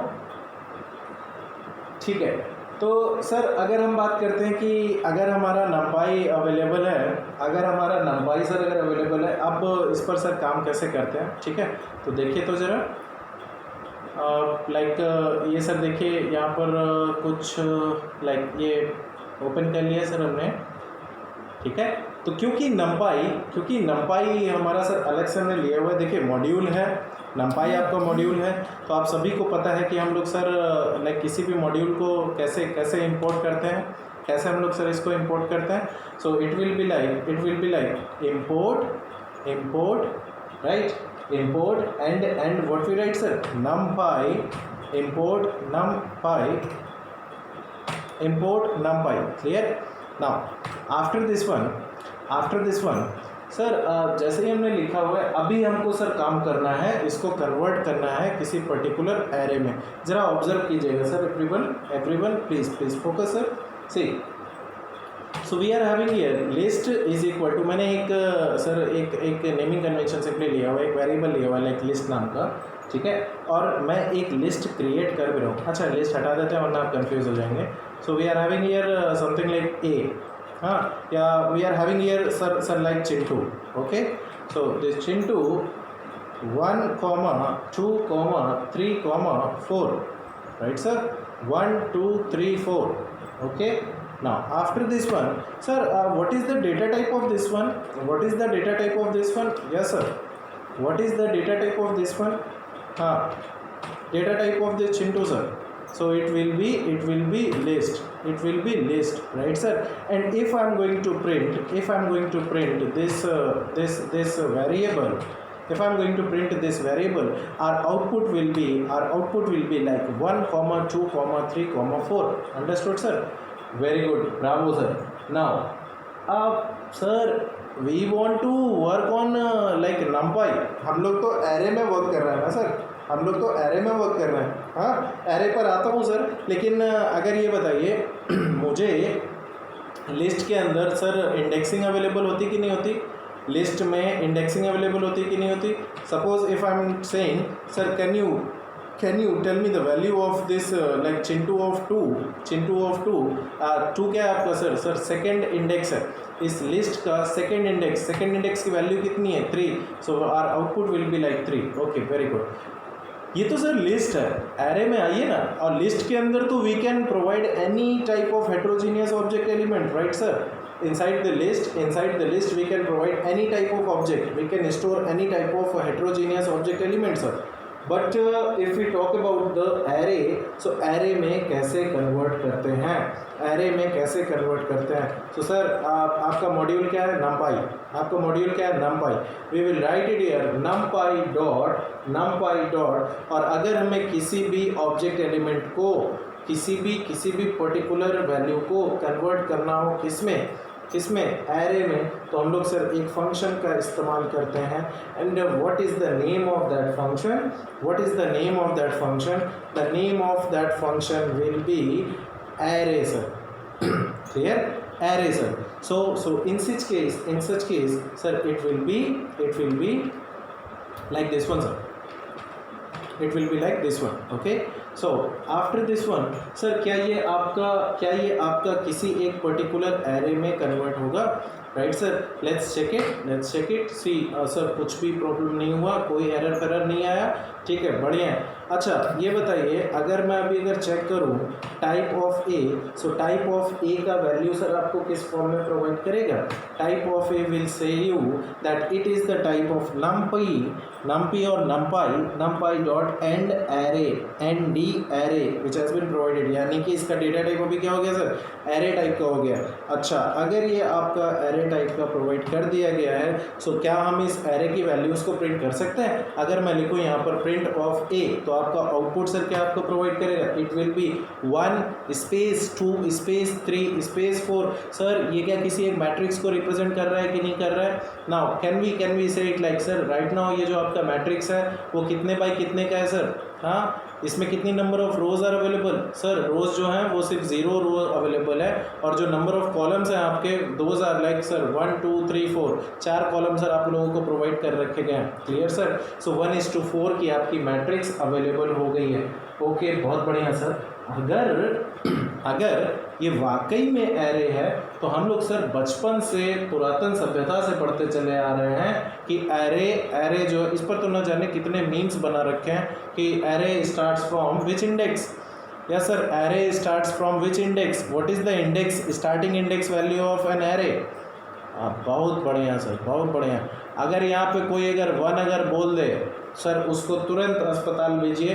ठीक है, तो सर अगर हम बात करते हैं कि अगर हमारा नमपाई अवेलेबल है, सर अगर अवेलेबल है, अब इस पर सर काम कैसे करते हैं, ठीक है। तो देखिए तो ज़रा लाइक ये सर देखिए यहाँ पर कुछ लाइक ये ओपन कर लिया सर हमने, ठीक है। तो क्योंकि नमपाई हमारा सर अलग से हमने लिया हुआ है, देखिए मॉड्यूल है, नमपाई आपका मॉड्यूल है, तो आप सभी को पता है कि हम लोग सर लाइक किसी भी मॉड्यूल को कैसे इंपोर्ट करते हैं, कैसे हम लोग सर इसको इंपोर्ट करते हैं। So it will be like import right, import and what we write sir, numpy, import numpy, clear. Now after this one sir जैसे ही हमने लिखा हुआ है, अभी हमको सर काम करना है, इसको कन्वर्ट करना है किसी पर्टिकुलर एरे में। ज़रा ऑब्जर्व कीजिएगा sir, everyone please focus sir. See, so we are having here list is equal to, मैंने एक नेमिंग कन्वेंशन से लिया हुआ, एक वेरिएबल लिया हुआ है लाइक लिस्ट नाम का, ठीक है, और मैं एक लिस्ट क्रिएट कर भी रहा हूँ। अच्छा, लिस्ट हटा देते हैं वरना आप कंफ्यूज हो जाएंगे। So we are having here something like A, हाँ, या we are having here sir like Chintu, okay. So this Chintu 1, 2, 3, 4, right sir, 1, 2, 3, 4, okay. Now after this one sir, what is the data type of this one? Yes sir, what is the data type of this one? Data type of this Chintu sir, so it will be list, right sir? And if I'm going to print this variable, if I'm going to print this variable, our output will be like 1 comma 2 comma 3 comma 4. Understood sir? Very good, bravo sir. Now sir we want to work on like numpy. हम लोग तो array में work कर रहे हैं ना sir, हम लोग तो array में वर्क कर रहे हैं. हाँ, array पर आता हूँ सर, लेकिन अगर ये बताइए मुझे लिस्ट के अंदर सर इंडेक्सिंग अवेलेबल होती कि नहीं होती? लिस्ट में इंडेक्सिंग अवेलेबल होती कि नहीं होती? Suppose if I am saying sir can you tell me the value of this like Chintu of 2 क्या है आपका सर? सर सेकेंड इंडेक्स है इस लिस्ट का, सेकेंड इंडेक्स की वैल्यू कितनी है? 3. So our output will be like 3. Okay, very good. ये तो सर लिस्ट है. एरे में आइए ना, और लिस्ट के अंदर तो we can provide any type of heterogeneous object element, right sir? inside the list we can provide any type of object, we can store any type of heterogeneous object elements sir. But if we talk about the array, so array में कैसे convert करते हैं? So sir आपका module क्या है? numpy. We will write it here numpy dot और अगर हमें किसी भी ऑब्जेक्ट एलिमेंट को किसी भी पर्टिकुलर वैल्यू को कन्वर्ट करना हो किसमें एरे में, तो हम लोग सर एक फंक्शन का इस्तेमाल करते हैं. And what is the name of that function? The name of that function will be array sir. Clear? Array sir. So in such case sir it will be like this one sir. Okay. So after this one sir क्या ये आपका किसी एक particular array में convert होगा? Right sir, let's check it. See sir कुछ भी problem नहीं हुआ, कोई एरर नहीं आया. ठीक है, बढ़िया है. अच्छा ये बताइए, अगर मैं अगर चेक करूँ type of a, so type of a का वैल्यू सर आपको किस फॉर्म में प्रोवाइड करेगा? Type of a will say you that it is the type of numpy और numpy dot and array which has been provided. यानी कि इसका data type अभी क्या हो गया सर? एरे टाइप का हो गया. अच्छा, अगर ये आपका एरे टाइप का प्रोवाइड कर दिया गया है, सो क्या हम इस एरे की वैल्यूज़ को प्रिंट कर सकते हैं? अगर मैं लिखूँ यहाँ पर प्रिंट ऑफ ए, तो आपका आउटपुट सर क्या आपको प्रोवाइड करेगा? It will B 1 space 2 space 3 space 4. Sir ये क्या किसी एक मैट्रिक्स को रिप्रेजेंट कर रहा है कि नहीं कर रहा है? नाउ कैन वी से it like sir right now ये जो आपका मैट्रिक्स है वो कितने बाई कितने का है सर? हाँ, इसमें कितनी number of rows are available? Sir rows जो हैं वो सिर्फ 0 रो अवेलेबल है, और जो नंबर ऑफ कॉलम्स हैं आपके those are like sir 1 2 3 4 4 column sir आप लोगों को प्रोवाइड कर रखे गए हैं. Clear sir? सो 1:4 की आपकी मैट्रिक्स अवेलेबल हो गई है. ओके, बहुत बढ़िया सर. अगर ये वाकई में एरे है, तो हम लोग सर बचपन से पुरातन सभ्यता से पढ़ते चले आ रहे हैं कि एरे जो इस पर तो न जाने कितने मीम्स बना रखे हैं कि array starts from which index. Yes sir, array starts from which index? What is the index, starting index value of an array? बहुत बढ़िया सर, बहुत बढ़िया. अगर यहाँ पे कोई अगर 1 अगर बोल दे सर, उसको तुरंत अस्पताल भेजिए.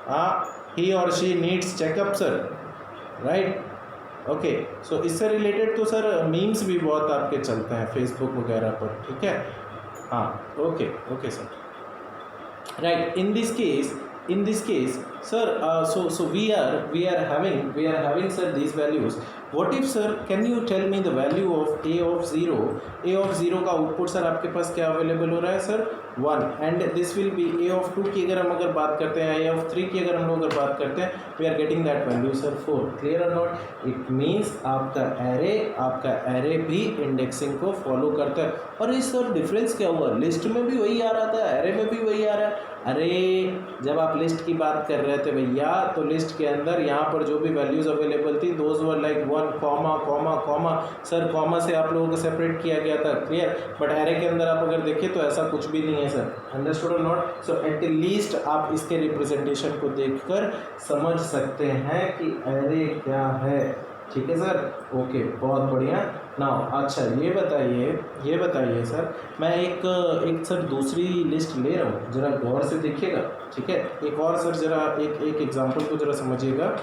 हाँ, ही और she needs checkup sir, right? Okay. So इससे रिलेटेड तो सर मीम्स भी बहुत आपके चलते हैं फेसबुक वगैरह पर. ठीक है, हाँ. Okay sir, right. In this case sir, so we are having sir these values. What if sir, can you tell me the value of a of 0? a of 0 का आउटपुट सर आपके पास क्या available हो रहा है sir? 1. And this will B a of 2 की अगर बात करते हैं, a of 3 की अगर हम लोग बात करते हैं, we are getting that value sir 4. Clear और नॉट? इट मीन्स आपका एरे भी इंडेक्सिंग को फॉलो करता है. और इस सर डिफरेंस क्या हुआ? लिस्ट में भी वही आ रहा था, एरे में भी वही आ रहा है. अरे जब आप लिस्ट की बात कर रहे थे भैया, तो लिस्ट के अंदर यहाँ पर जो भी वैल्यूज़ अवेलेबल थी those were like 1 comma sir, comma से आप लोगों को सेपरेट किया गया था. क्लियर? बट एरे के अंदर आप अगर देखें तो ऐसा कुछ भी नहीं है सर. अंडरस्टूड और नॉट? सो एट लीस्ट आप इसके रिप्रेजेंटेशन को देखकर समझ सकते हैं कि एरे क्या है. ठीक है सर, ओके, बहुत बढ़िया। नाउ अच्छा ये बताइए सर, मैं एक सर दूसरी लिस्ट ले रहा हूँ, ज़रा गौर से देखिएगा, ठीक है। एक और सर ज़रा एक एग्जांपल को ज़रा समझिएगा।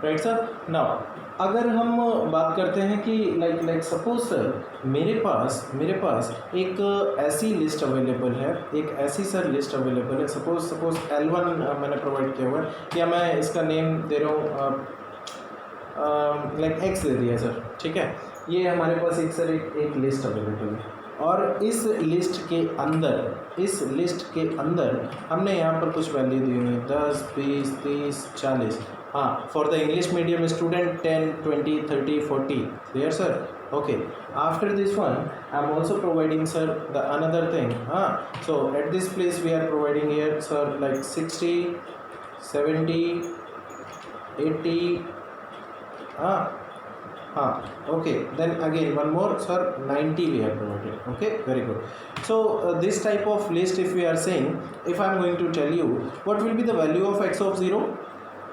Right sir. नाउ अगर हम बात करते हैं कि लाइक सपोज सर मेरे पास एक ऐसी लिस्ट अवेलेबल है, एक ऐसी सर लिस्ट अवेलेबल है, सपोज L1 मैंने प्रोवाइड किया हुआ है, या मैं इसका नेम दे रहा हूँ लाइक X दे दिया सर, ठीक है। ये हमारे पास एक लिस्ट अवेलेबल है, और इस लिस्ट के अंदर हमने यहाँ पर कुछ वैल्यू दी हुई है, 10, 20, 30, 40। हाँ, for the English medium student 10, 20, 30, 40, clear sir? Okay, after this one I am also providing sir the another thing. So at this place we are providing here sir like 60, 70, 80. Okay, then again one more sir, 90 we have provided. Okay, very good. So this type of list, if we are saying, if I am going to tell you what will be the value of x of 0,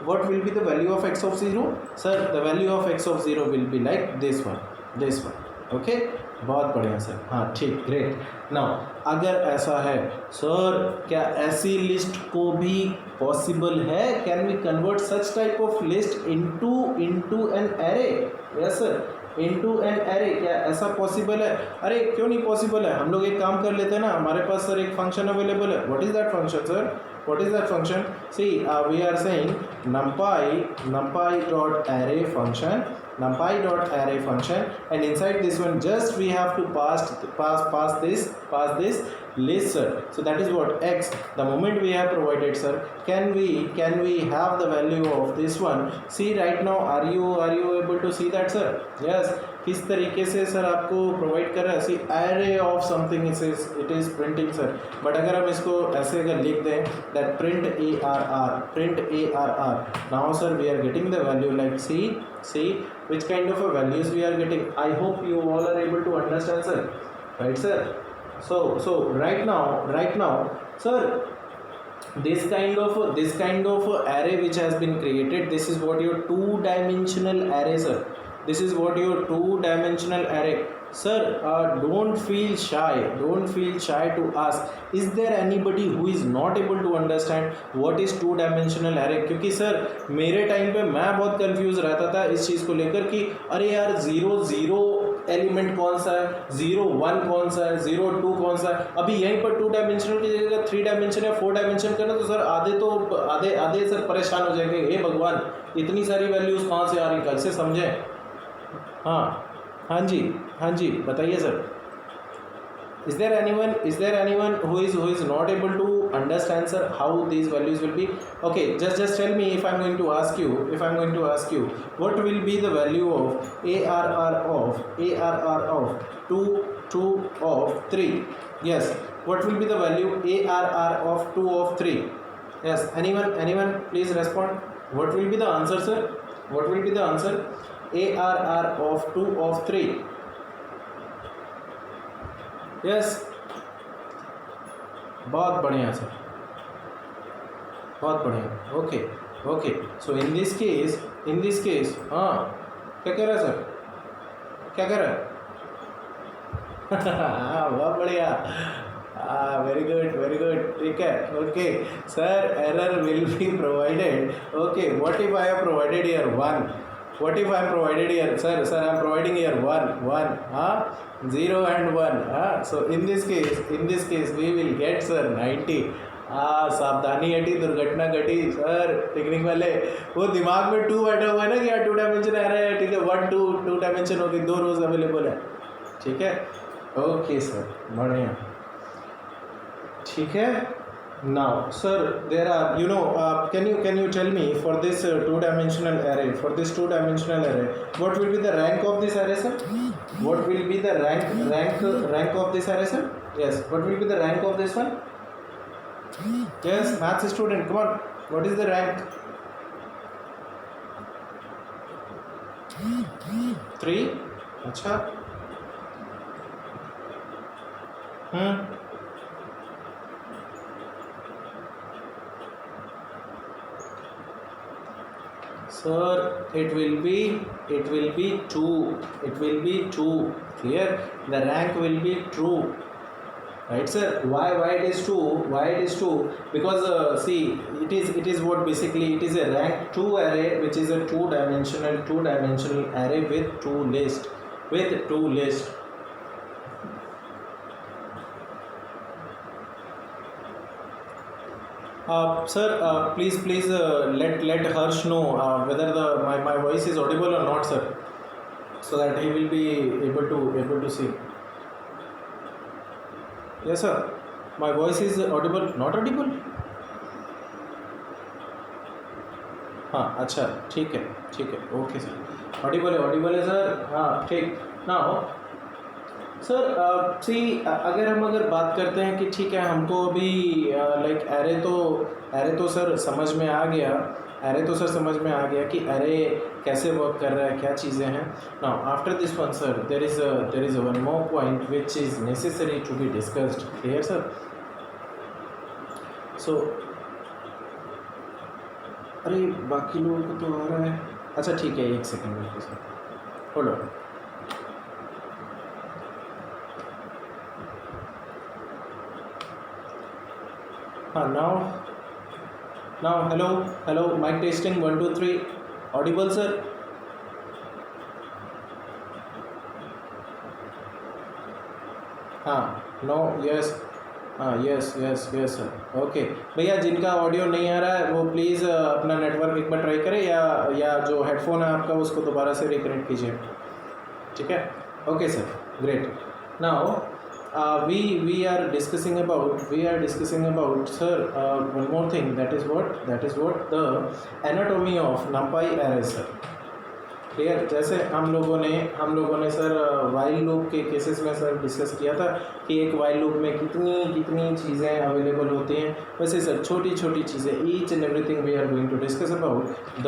what will be the value of x of 0, sir? The value of x of 0 will be like this one. Okay, बहुत बढ़िया sir. हाँ ठीक, great. Now अगर ऐसा है sir, क्या ऐसी list को भी पॉसिबल है? Can we convert such type of list into an array? Yes sir, into an array, क्या ऐसा पॉसिबल है? अरे क्यों नहीं पॉसिबल है? हम लोग एक काम कर लेते हैं ना, हमारे पास सर एक फंक्शन अवेलेबल है। What is that function sir? What is that function? See, we are saying numpy dot array function, and inside this one just we have to pass this list sir. So that is what x. The moment we have provided sir, can we have the value of this one? See right now, are you able to see that sir? Yes. किस तरीके से sir आपको provide कर रहा है? See array of something it is printing sir. But अगर हम इसको ऐसे अगर लिख दें that print ARR, now sir we are getting the value like see which kind of a values we are getting. I hope you all are able to understand sir, right sir? So right now sir, this kind of array which has been created, this is what your two-dimensional array sir. This is what your two-dimensional array sir. Don't feel shy to ask, is there anybody who is not able to understand what is two-dimensional array? क्योंकि sir मेरे time पे मैं बहुत confuse रहता था इस चीज़ को लेकर कि अरे यार 0 एलिमेंट कौन सा है, 0 1 कौन सा है, 0 2 कौन सा है। अभी यहीं पर 2 डायमेंशनल की जगह 3 डायमेंशन या 4 डायमेंशन करना, तो सर आधे सर परेशान हो जाएंगे, हे भगवान इतनी सारी वैल्यूज़ कहाँ से आ रही, कैसे समझें? हाँ जी बताइए sir. Is there anyone who is not able to understand sir how these values will be? Okay, just tell me, if I'm going to ask you what will be the value of ARR of 2 of 3? Yes, what will be the value ARR of 2 of 3? Yes, anyone please respond. What will be the answer sir? What will be the answer? ARR of 2 of 3. Yes, बहुत बढ़िया sir, बहुत बढ़िया। Okay, so in this case हाँ, क्या कह रहा है sir? क्या कह रहा है? हाँ बहुत बढ़िया, वेरी गुड, ठीक है। Okay sir, error will be provided. Okay, what if I have provided here 1? What if I am provided here, sir? I am providing here 1, 0 and 1. So in this case we will get sir 90. सावधानी हटी, दुर्घटना घटी sir. Technique वाले वो दिमाग में 2 बैठा हुआ है ना कि यार 2 डायमेंशन आ रहा है, ठीक है, 1 2 डायमेंशन होगी, 2 रोज अवेलेबल है, ठीक है। ओके सर, बढ़िया, ठीक है। Now sir, there are can you tell me, for this two-dimensional array, what will be the rank of this array sir? What will be the rank of this array sir? Yes, what will be the rank of this one? Yes, maths student, come on, what is the rank? 3. अच्छा, Sir, it will be 2. It will be 2. Clear? The rank will be true. Right, sir? Why it is 2? Why it is 2? Because see, it is what basically it is a rank 2 array, which is a two-dimensional array with two lists. Sir, please let Harsh know whether my voice is audible or not, sir, so that he will be able to see. Yes, sir. My voice is audible, not audible? हाँ, अच्छा, ठीक है, okay sir, Audible है sir, हाँ, ठीक। Now sir, सी अगर बात करते हैं कि ठीक है, हमको अभी लाइक एरे तो सर समझ में आ गया कि एरे कैसे वर्क कर रहा है, क्या चीज़ें हैं। Now after this one sir, there is one more point which is necessary to be discussed. Clear sir? So अरे बाकी लोगों को तो आ रहा है, अच्छा ठीक है, एक सेकेंड रुकिए सर, होल्ड ऑन। हाँ, now hello, mic testing 1 2 3, audible sir? हाँ, नो, यस, हाँ, यस सर, ओके। भैया जिनका ऑडियो नहीं आ रहा है वो प्लीज़ अपना नेटवर्क एक बार ट्राई करें, या जो हेडफोन है आपका उसको दोबारा से रिकनेक्ट कीजिए, ठीक है? Okay sir, great. Now we are discussing about sir, one more thing, that is what the anatomy of numpy array sir। Clear? जैसे हम लोगों ने सर वाइल लूप के केसेस में सर डिस्कस किया था कि एक वाइल लूप में कितनी चीज़ें अवेलेबल होती हैं, वैसे सर छोटी चीज़ें, each and everything we are going to discuss about the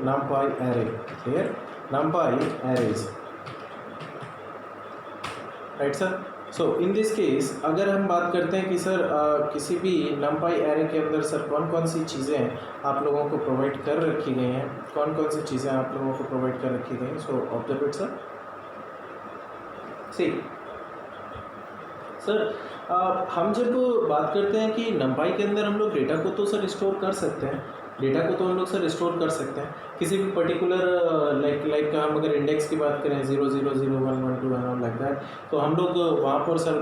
numpy array। Clear? numpy arrays, right sir? So in this case अगर हम बात करते हैं कि सर किसी भी numpy एरे के अंदर सर कौन सी चीज़ें आप लोगों को प्रोवाइड कर रखी गई हैं, कौन सी चीज़ें आप लोगों को प्रोवाइड कर रखी गई हैं। सो observe it sir. See sir, हम जब बात करते हैं कि numpy के अंदर हम लोग डेटा को तो सर स्टोर कर सकते हैं, स्टोर कर सकते हैं किसी भी पर्टिकुलर लाइक हम अगर इंडेक्स की बात करें 0 0 0 1 1 2 1 लाइक दैट, तो हम लोग वहाँ पर सर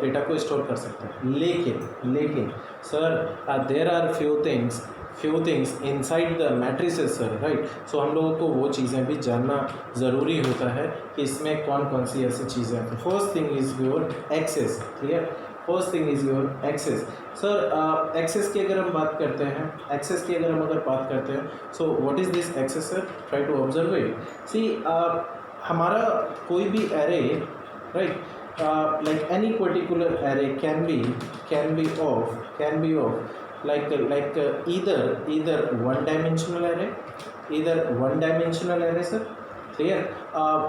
डेटा को स्टोर कर सकते हैं। लेकिन sir there are few things inside the matrices sir, right? So हम लोगों को वो चीज़ें भी जानना ज़रूरी होता है कि इसमें कौन सी ऐसी चीज़ें हैं। First thing is your axis. Clear? First thing is your axis. Sir axis की अगर हम बात करते हैं, so what is this axis sir? Try to observe it. See हमारा कोई भी array, right, like any particular array can be of either one dimensional array sir। Clear?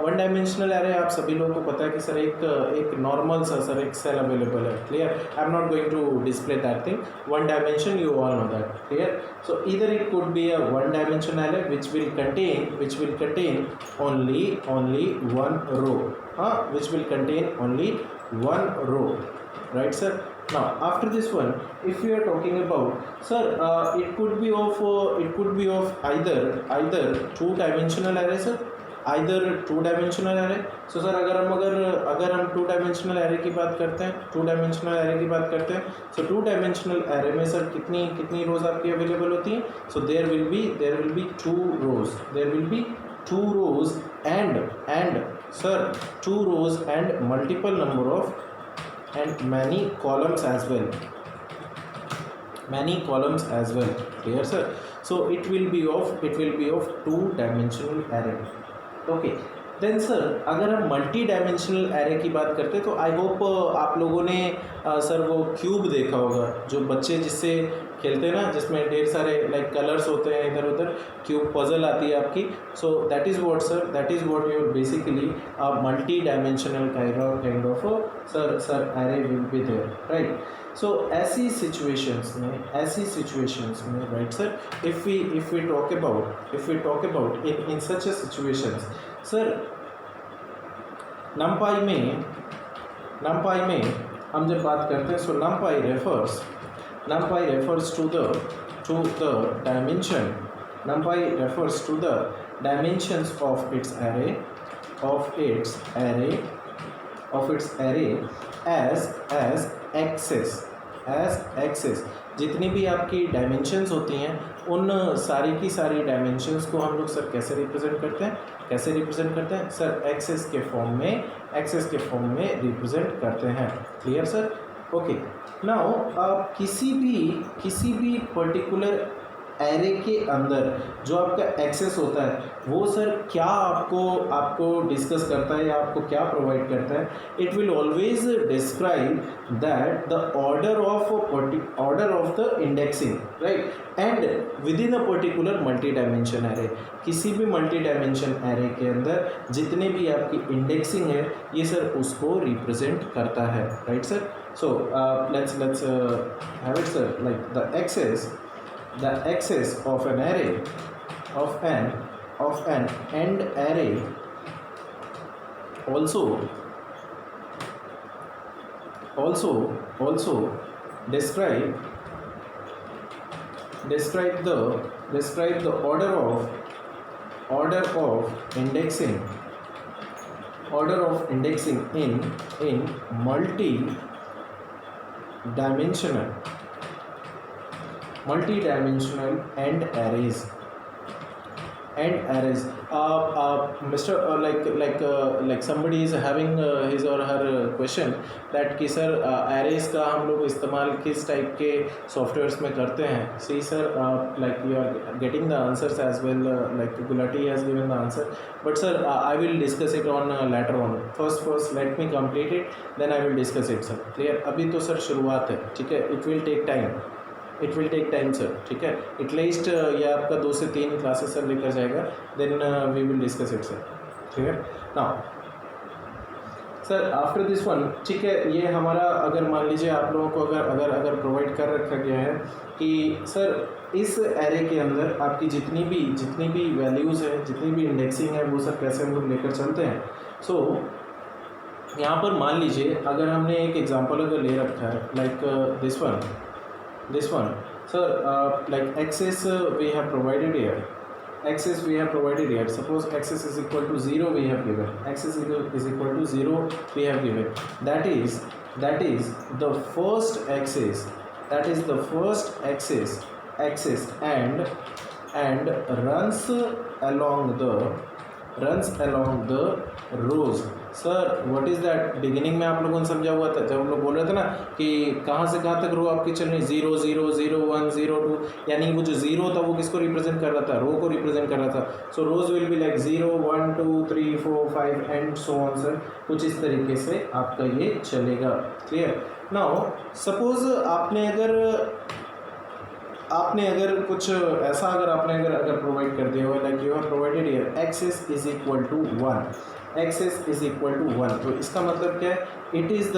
One dimensional array आप सभी लोगों को पता है कि सर एक नॉर्मल सर एक सेल अवेलेबल है। Clear? I am not going to display that thing, one dimension, you all know that. Clear? So either it could be a one dimension array which will contain only one row, which will contain only one row, right sir? Now after this one, if we are talking about sir, it could be of either two-dimensional array sir, so sir अगर हम two dimensional array की बात करते हैं, so two dimensional array में sir कितनी rows आपकी available होती हैं? So there will be two rows and sir 2 rows and multiple number of and many columns as well, clear sir? So it will be of two-dimensional array। Okay, then sir अगर हम multi dimensional array की बात करते हैं तो I hope आप लोगों ने सर वो क्यूब देखा होगा, जो बच्चे जिससे खेलते हैं ना, जिसमें ढेर सारे लाइक कलर्स होते हैं इधर उधर, क्यूब पजल आती है आपकी. So that is what sir, that is what you basically a multi dimensional kind of sir array will be there, right. So ऐसी सिचुएशंस में right sir, if we talk about in such a situations sir, NumPy में हम जब बात करते हैं, सो नमपाई refers to the dimension. NumPy refers to the dimensions of its array as axis. जितनी भी आपकी डायमेंशंस होती हैं, उन सारी की सारी डायमेंशंस को हम लोग सर कैसे रिप्रेजेंट करते हैं सर, एक्सेस के फॉर्म में रिप्रेजेंट करते हैं. Clear sir? ओके. नाउ आप किसी भी पर्टिकुलर एरे के अंदर जो आपका एक्सेस होता है, वो सर क्या आपको डिस्कस करता है या आपको क्या प्रोवाइड करता है? It will always describe that the order of the indexing, right, and with in a particular multi dimension array. किसी भी मल्टी डायमेंशन एरे के अंदर जितने भी आपकी इंडेक्सिंग है, ये सर उसको रिप्रेजेंट करता है, right sir. So let's have it sir, like the axis of an end array also describe the order of indexing in multi-dimensional end arrays. Mr. like somebody is having his or her question that कि sir arrays का हम लोग इस्तेमाल किस type के softwares में करते हैं. See sir, like you are getting the answers as well, like Gulati has given the answer, but sir I will discuss it on later on. First let me complete it, then I will discuss it sir. Clear? अभी तो sir शुरुआत है, ठीक है. It will take time sir, ठीक है. At least ये आपका 2 से 3 क्लासेस सर लेकर जाएगा, then we will discuss it sir. ठीक है. Now sir after this one, ठीक है, ये हमारा अगर मान लीजिए आप लोगों को अगर प्रोवाइड कर रखा गया है कि सर इस एरे के अंदर आपकी जितनी भी वैल्यूज़ है, जितनी भी इंडेक्सिंग है, वो सर कैसे हम लोग लेकर चलते हैं. सो यहाँ पर मान लीजिए अगर हमने एक एग्जांपल अगर ले रखा है, like this one sir, like axis we have provided here. Suppose axis is equal to 0 we have given. Axis is equal to 0 we have given. That is the first axis. And runs along the rows. Sir what is that? Beginning में आप लोगों ने समझा हुआ था जब हम लोग बोल रहे थे ना कि कहाँ से कहाँ तक रो आपकी चल रही, 0 0 0 1 0 2, यानी वो जो 0 था वो किसको रिप्रेजेंट कर रहा था? रो को रिप्रेजेंट कर रहा था. So rows will be like 0 1 2 3 4 5 and so on sir. कुछ इस तरीके से आपका ये चलेगा. क्लियर? नाउ सपोज आपने अगर कुछ ऐसा अगर प्रोवाइड कर दिया हो, like you have provided here axis is equal to 1. तो इसका मतलब क्या है? It is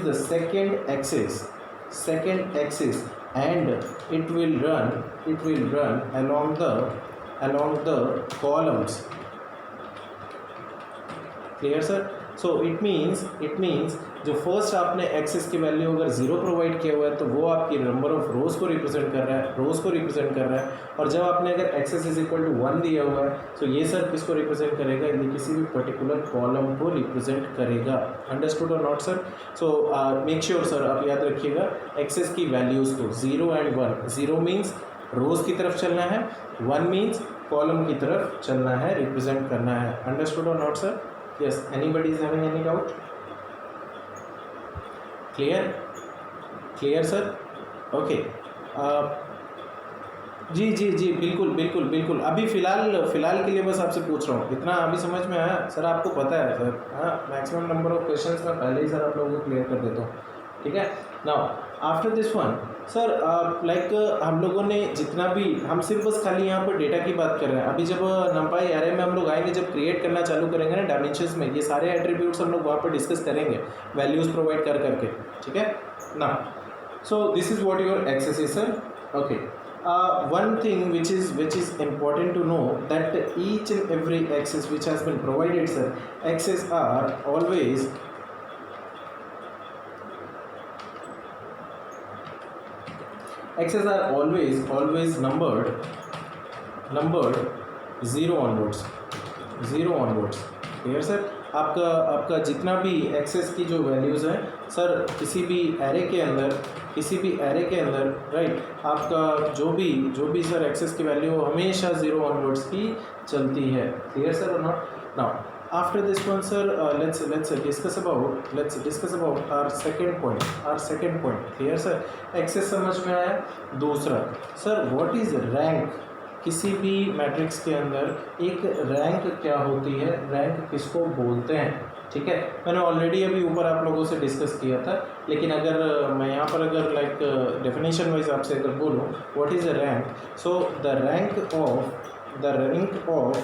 the second axis and it will run along the columns. Clear sir? So it means जो फर्स्ट आपने एक्सेस की वैल्यू अगर 0 प्रोवाइड किया हुआ है, तो वो आपकी नंबर ऑफ रोज़ को रिप्रेजेंट कर रहा है. और जब आपने अगर एक्सेस इज इक्वल टू 1 दिया हुआ है, तो ये सर किसको रिप्रेजेंट करेगा? ये किसी भी पर्टिकुलर कॉलम को रिप्रेजेंट करेगा. अंडरस्टूड और not sir? So make sure sir आप याद रखिएगा एक्सेस की वैल्यूज़ को 0 एंड 1. 0 मीन्स रोज़ की तरफ चलना है, 1 मीन्स कॉलम की तरफ चलना है, रिप्रेजेंट करना है. अंडरस्टूड और not sir? Yes. Anybody is having any doubt? Clear sir? Okay. जी बिल्कुल. अभी फ़िलहाल के लिए बस आपसे पूछ रहा हूँ, इतना अभी समझ में आया सर? आपको पता है सर, हाँ, मैक्सिमम नंबर ऑफ क्वेश्चंस मैं पहले ही सर आप लोगों को क्लियर कर देता हूँ. ठीक है. Now after this one sir like हम लोगों ने जितना भी, हम सिर्फ बस खाली यहाँ पर डेटा की बात कर रहे हैं। अभी जब numpy एरे में हम लोग आएंगे, जब क्रिएट करना चालू करेंगे ना डायमेंशंस में, ये सारे एट्रीब्यूट्स हम लोग वहाँ पर डिस्कस करेंगे वैल्यूज़ प्रोवाइड कर करके, ठीक है ना। So this is what your axis is sir. Okay, one thing which is important to know, that each and every access which has been provided sir, access are always numbered 0 onwards, 0 onwards। Clear sir. आपका जितना भी access की जो values हैं sir, किसी भी array के अंदर राइट, आपका जो भी सर एक्सेस की वैल्यू हमेशा 0 ऑनवर्ड्स की चलती है। क्लियर सर और not. Now after this one sir, let's discuss about our second point। Clear sir, axis समझ में आया। दूसरा सर, व्हाट इज रैंक। किसी भी मैट्रिक्स के अंदर एक रैंक क्या होती है, रैंक किसको बोलते हैं, ठीक है। मैंने ऑलरेडी अभी ऊपर आप लोगों से डिस्कस किया था, लेकिन अगर मैं यहाँ पर अगर लाइक डेफिनेशन वाइज आपसे अगर बोलूँ, what is a rank. So the rank of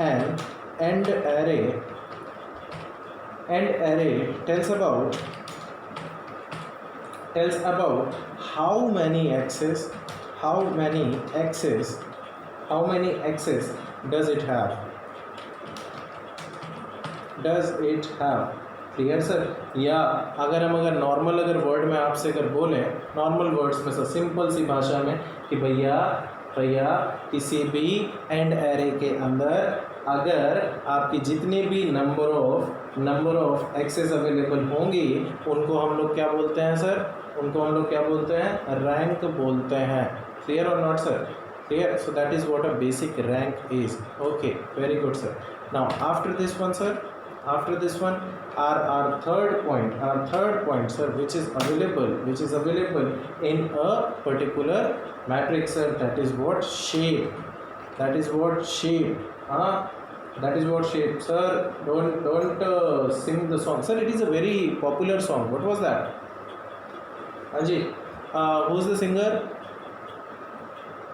an ND array tells about how many access does it have। Clear sir. या अगर नॉर्मल वर्ड में आपसे अगर बोलें, नॉर्मल वर्ड्स में सर, सिंपल सी भाषा में, कि भैया किसी भी एंड एरे के अंदर अगर आपकी जितनी भी नंबर ऑफ एक्सेस अवेलेबल होंगी, उनको हम लोग क्या बोलते हैं सर, उनको हम लोग क्या बोलते हैं, रैंक बोलते हैं। क्लियर और not sir. Clear. So that is what a basic rank is. Okay, very good sir. Now after this one sir, our third point sir, which is available in a particular matrix sir, that is what shape that is what shape sir। Don't sing the song sir, it is a very popular song। What was that Anji? Who's the singer?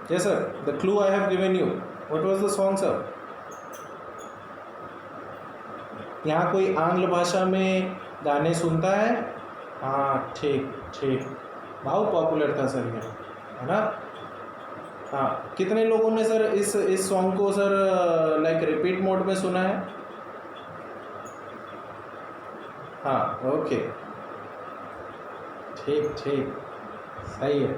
Yes sir, the clue I have given you, what was the song sir? यहाँ कोई आंग्ल भाषा में गाने सुनता है? हाँ, ठीक, बहुत पॉपुलर था सर ये, है ना। हाँ, कितने लोगों ने सर इस सॉन्ग को सर लाइक रिपीट मोड में सुना है? हाँ, ओके, ठीक, सही है।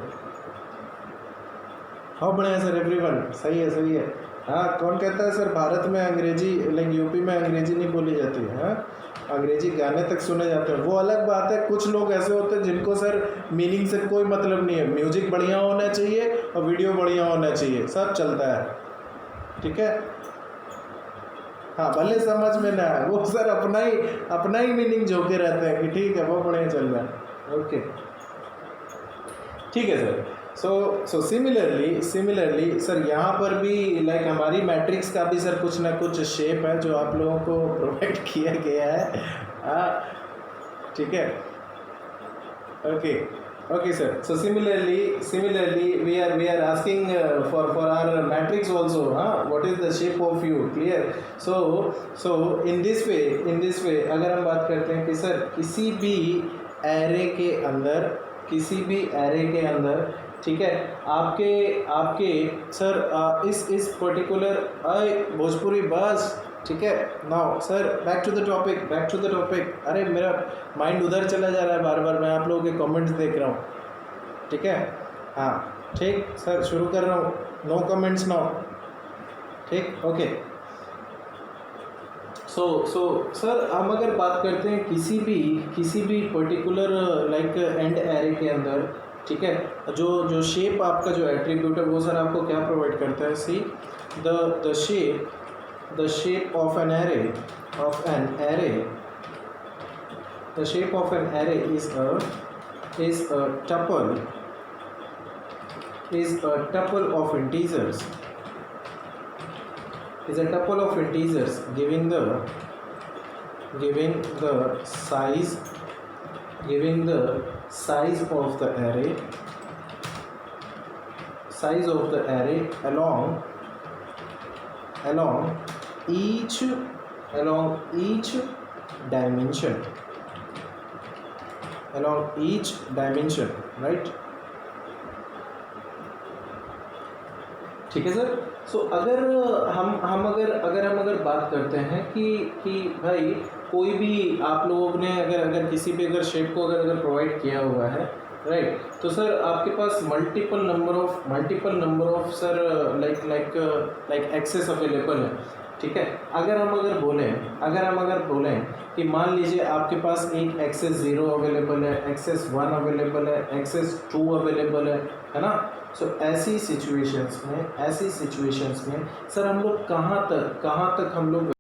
हाँ, बढ़िया सर, एवरीवन, सही है। हाँ, कौन कहता है सर भारत में अंग्रेजी, लाइक यूपी में अंग्रेजी नहीं बोली जाती है? हाँ, अंग्रेजी गाने तक सुने जाते हैं, वो अलग बात है। कुछ लोग ऐसे होते हैं जिनको सर मीनिंग से कोई मतलब नहीं है, म्यूजिक बढ़िया होना चाहिए और वीडियो बढ़िया होना चाहिए, सब चलता है, ठीक है। हाँ, भले समझ में ना आए, वो सर अपना ही मीनिंग झोंके रहते हैं कि ठीक है, वो बढ़िया चल रहा है। ओके, ठीक है सर। सो सिमिलरली सर, यहाँ पर भी लाइक हमारी मैट्रिक्स का भी सर कुछ ना कुछ शेप है जो आप लोगों को प्रोवाइड किया गया है, ठीक है। Okay sir. So similarly we are asking for our matrix also, what is the shape of you. Clear. So in this way अगर हम बात करते हैं कि सर किसी भी एरे के अंदर ठीक है, आपके सर इस पर्टिकुलर भोजपुरी बस, ठीक है। Now sir back to the topic. अरे मेरा माइंड उधर चला जा रहा है बार मैं आप लोगों के कमेंट्स देख रहा हूँ, ठीक है। हाँ, ठीक सर, शुरू कर रहा हूँ। नो कमेंट्स नाउ, ठीक, ओके। सो सर हम अगर बात करते हैं किसी भी पर्टिकुलर लाइक एंड एरे के अंदर, ठीक है, जो शेप आपका जो एट्रीब्यूट है वो सर आपको क्या प्रोवाइड करता है। See the shape of an array is a tuple of integers, giving the size giving the size of the array along each dimension, right? ठीक है सर. सो अगर हम अगर बात करते हैं कि भाई कोई भी आप लोगों ने अगर किसी भी अगर शेप को अगर प्रोवाइड किया हुआ है, राइट, तो सर आपके पास multiple number of sir like axis available है. ठीक है. अगर हम बोलें कि मान लीजिए आपके पास एक एक्सेस 0 अवेलेबल है, एक्सेस 1 अवेलेबल है, एक्सेस 2 अवेलेबल है ना. सो ऐसी सिचुएशंस में सर हम लोग कहाँ तक हम लोग